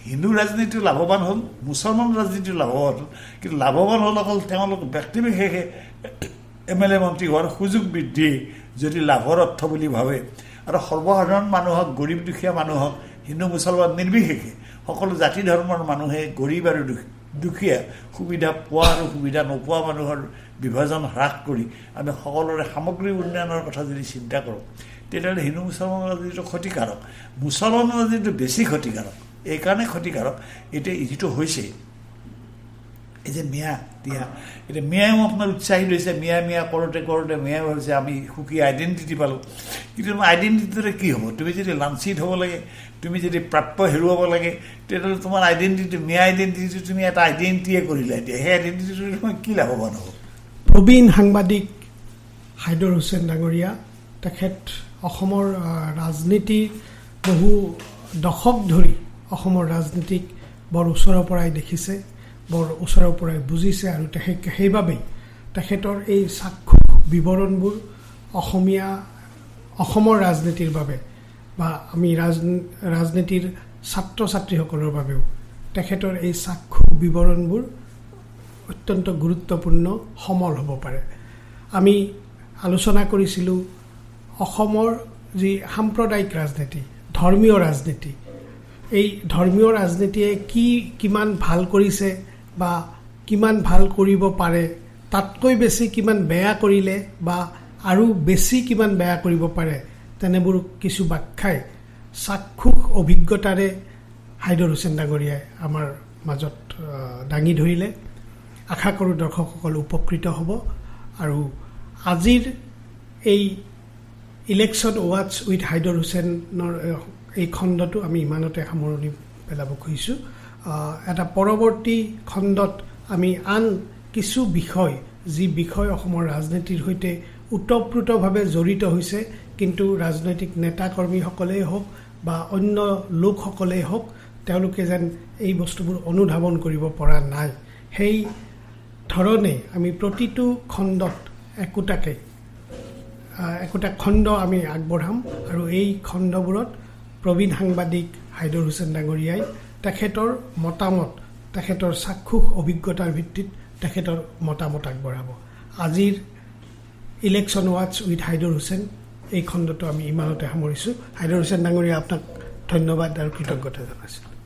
হিন্দু ৰাজনীতিটো লাভৱান হ'ল মুছলমান ৰাজনীতিটো লাভৱান হ'ল কিন্তু লাভৱান হ'ল অকল তেওঁলোক ব্যক্তিবিশেষে MLA মন্ত্ৰী হোৱাৰ সুযোগ বৃদ্ধি যদি লাভৰ অৰ্থ বুলি ভাবে আৰু সৰ্বসাধাৰণ মানুহক গৰীব দুখীয়া মানুহক হিন্দু মুছলমান নিৰ্বিশেষে সকলো জাতি ধৰ্মৰ মানুহে গৰীব আৰু দুখীয়া সুবিধা পোৱা আৰু সুবিধা নোপোৱা মানুহৰ বিভাজন হ্ৰাস কৰি আমি সকলোৰে সামগ্ৰিক উন্নয়নৰ কথা যদি চিন্তা কৰোঁ তেতিয়াহ'লে হিন্দু মুছলমান ৰাজনীতিটো ক্ষতিকাৰক মুছলমান ৰাজনীতিটো বেছি ক্ষতিকাৰক এইকাৰণে ক্ষতিকাৰক এতিয়া যিটো হৈছে এই যে মিয়া এতিয়া মিয়াও আপোনাৰ উৎসাহিত হৈছে মিয়া কৰোঁতে মিয়া ভাবিছে আমি সুকীয়া আইডেণ্টিটি পালোঁ কিন্তু তোমাৰ আইডেণ্টিটিৰে কি হ'ব তুমি যদি লাঞ্চিত হ'ব লাগে তুমি যদি প্ৰাপ্য হেৰুৱাব লাগে তেতিয়াহ'লে তোমাৰ আইডেণ্টিটি মিয়া আইডেণ্টিটি তুমি এটা আইডেণ্টিটিয়ে কৰিলা এতিয়া সেই আইডেণ্টিটিটো তোমাৰ কি লাভৱান হ'ব প্ৰবীণ সাংবাদিক হাইদৰ হুছেইন ডাঙৰীয়া তেখেত অসমৰ ৰাজনীতি বহু দশক ধৰি অসমৰ ৰাজনীতিক বৰ ওচৰৰ পৰাই দেখিছে বৰ ওচৰৰ পৰাই বুজিছে আৰু সেইবাবেই তেখেতৰ এই চাক্ষুষ বিৱৰণবোৰ অসমৰ ৰাজনীতিৰ বাবে বা আমি ৰাজনীতিৰ ছাত্ৰ ছাত্ৰীসকলৰ বাবেও তেখেতৰ এই চাক্ষুষ বিৱৰণবোৰ অত্যন্ত গুৰুত্বপূৰ্ণ সমল হ'ব পাৰে আমি আলোচনা কৰিছিলোঁ অসমৰ যি সাম্প্ৰদায়িক ৰাজনীতি ধৰ্মীয় ৰাজনীতি এই ধৰ্মীয় ৰাজনীতিয়ে কিমান ভাল কৰিছে বা কিমান ভাল কৰিব পাৰে তাতকৈ বেছি কিমান বেয়া কৰিলে বা আৰু বেছি কিমান বেয়া কৰিব পাৰে তেনেবোৰ কিছু ব্যাখ্যাই চাক্ষুষ অভিজ্ঞতাৰে হাইদৰ হুছেইন ডাঙৰীয়াই আমাৰ মাজত দাঙি ধৰিলে আশা কৰোঁ দৰ্শকসকল উপকৃত হ'ব আৰু আজিৰ এই ইলেকশ্যন ৱাটছ উইথ হাইদৰ হুছেইনৰ এই খণ্ডটো আমি ইমানতে সামৰণি পেলাব খুজিছোঁ এটা পৰৱৰ্তী খণ্ডত আমি আন কিছু বিষয় যি বিষয় অসমৰ ৰাজনীতিৰ সৈতে ওতঃপ্ৰোতভাৱে জড়িত হৈছে কিন্তু ৰাজনৈতিক নেতা কৰ্মীসকলেই হওক বা অন্য লোকসকলেই হওক তেওঁলোকে যেন এই বস্তুবোৰ অনুধাৱন কৰিব পৰা নাই, সেই ধৰণে আমি প্ৰতিটো খণ্ডত একোটা খণ্ড আমি আগবঢ়াম আৰু এই খণ্ডবোৰত প্ৰবীণ সাংবাদিক হাইদৰ হুছেইন ডাঙৰীয়াই তেখেতৰ মতামত, তেখেতৰ চাক্ষুষ অভিজ্ঞতাৰ ভিত্তিত তেখেতৰ মতামত আগবঢ়াব। আজিৰ ইলেকশ্যন ৱাটছ উইথ হাইদৰ হুছেইন এই খণ্ডটো আমি ইমানতে সামৰিছোঁ। হাইদৰ হুছেইন ডাঙৰীয়া, আপোনাক ধন্যবাদ আৰু কৃতজ্ঞতা জনাইছোঁ।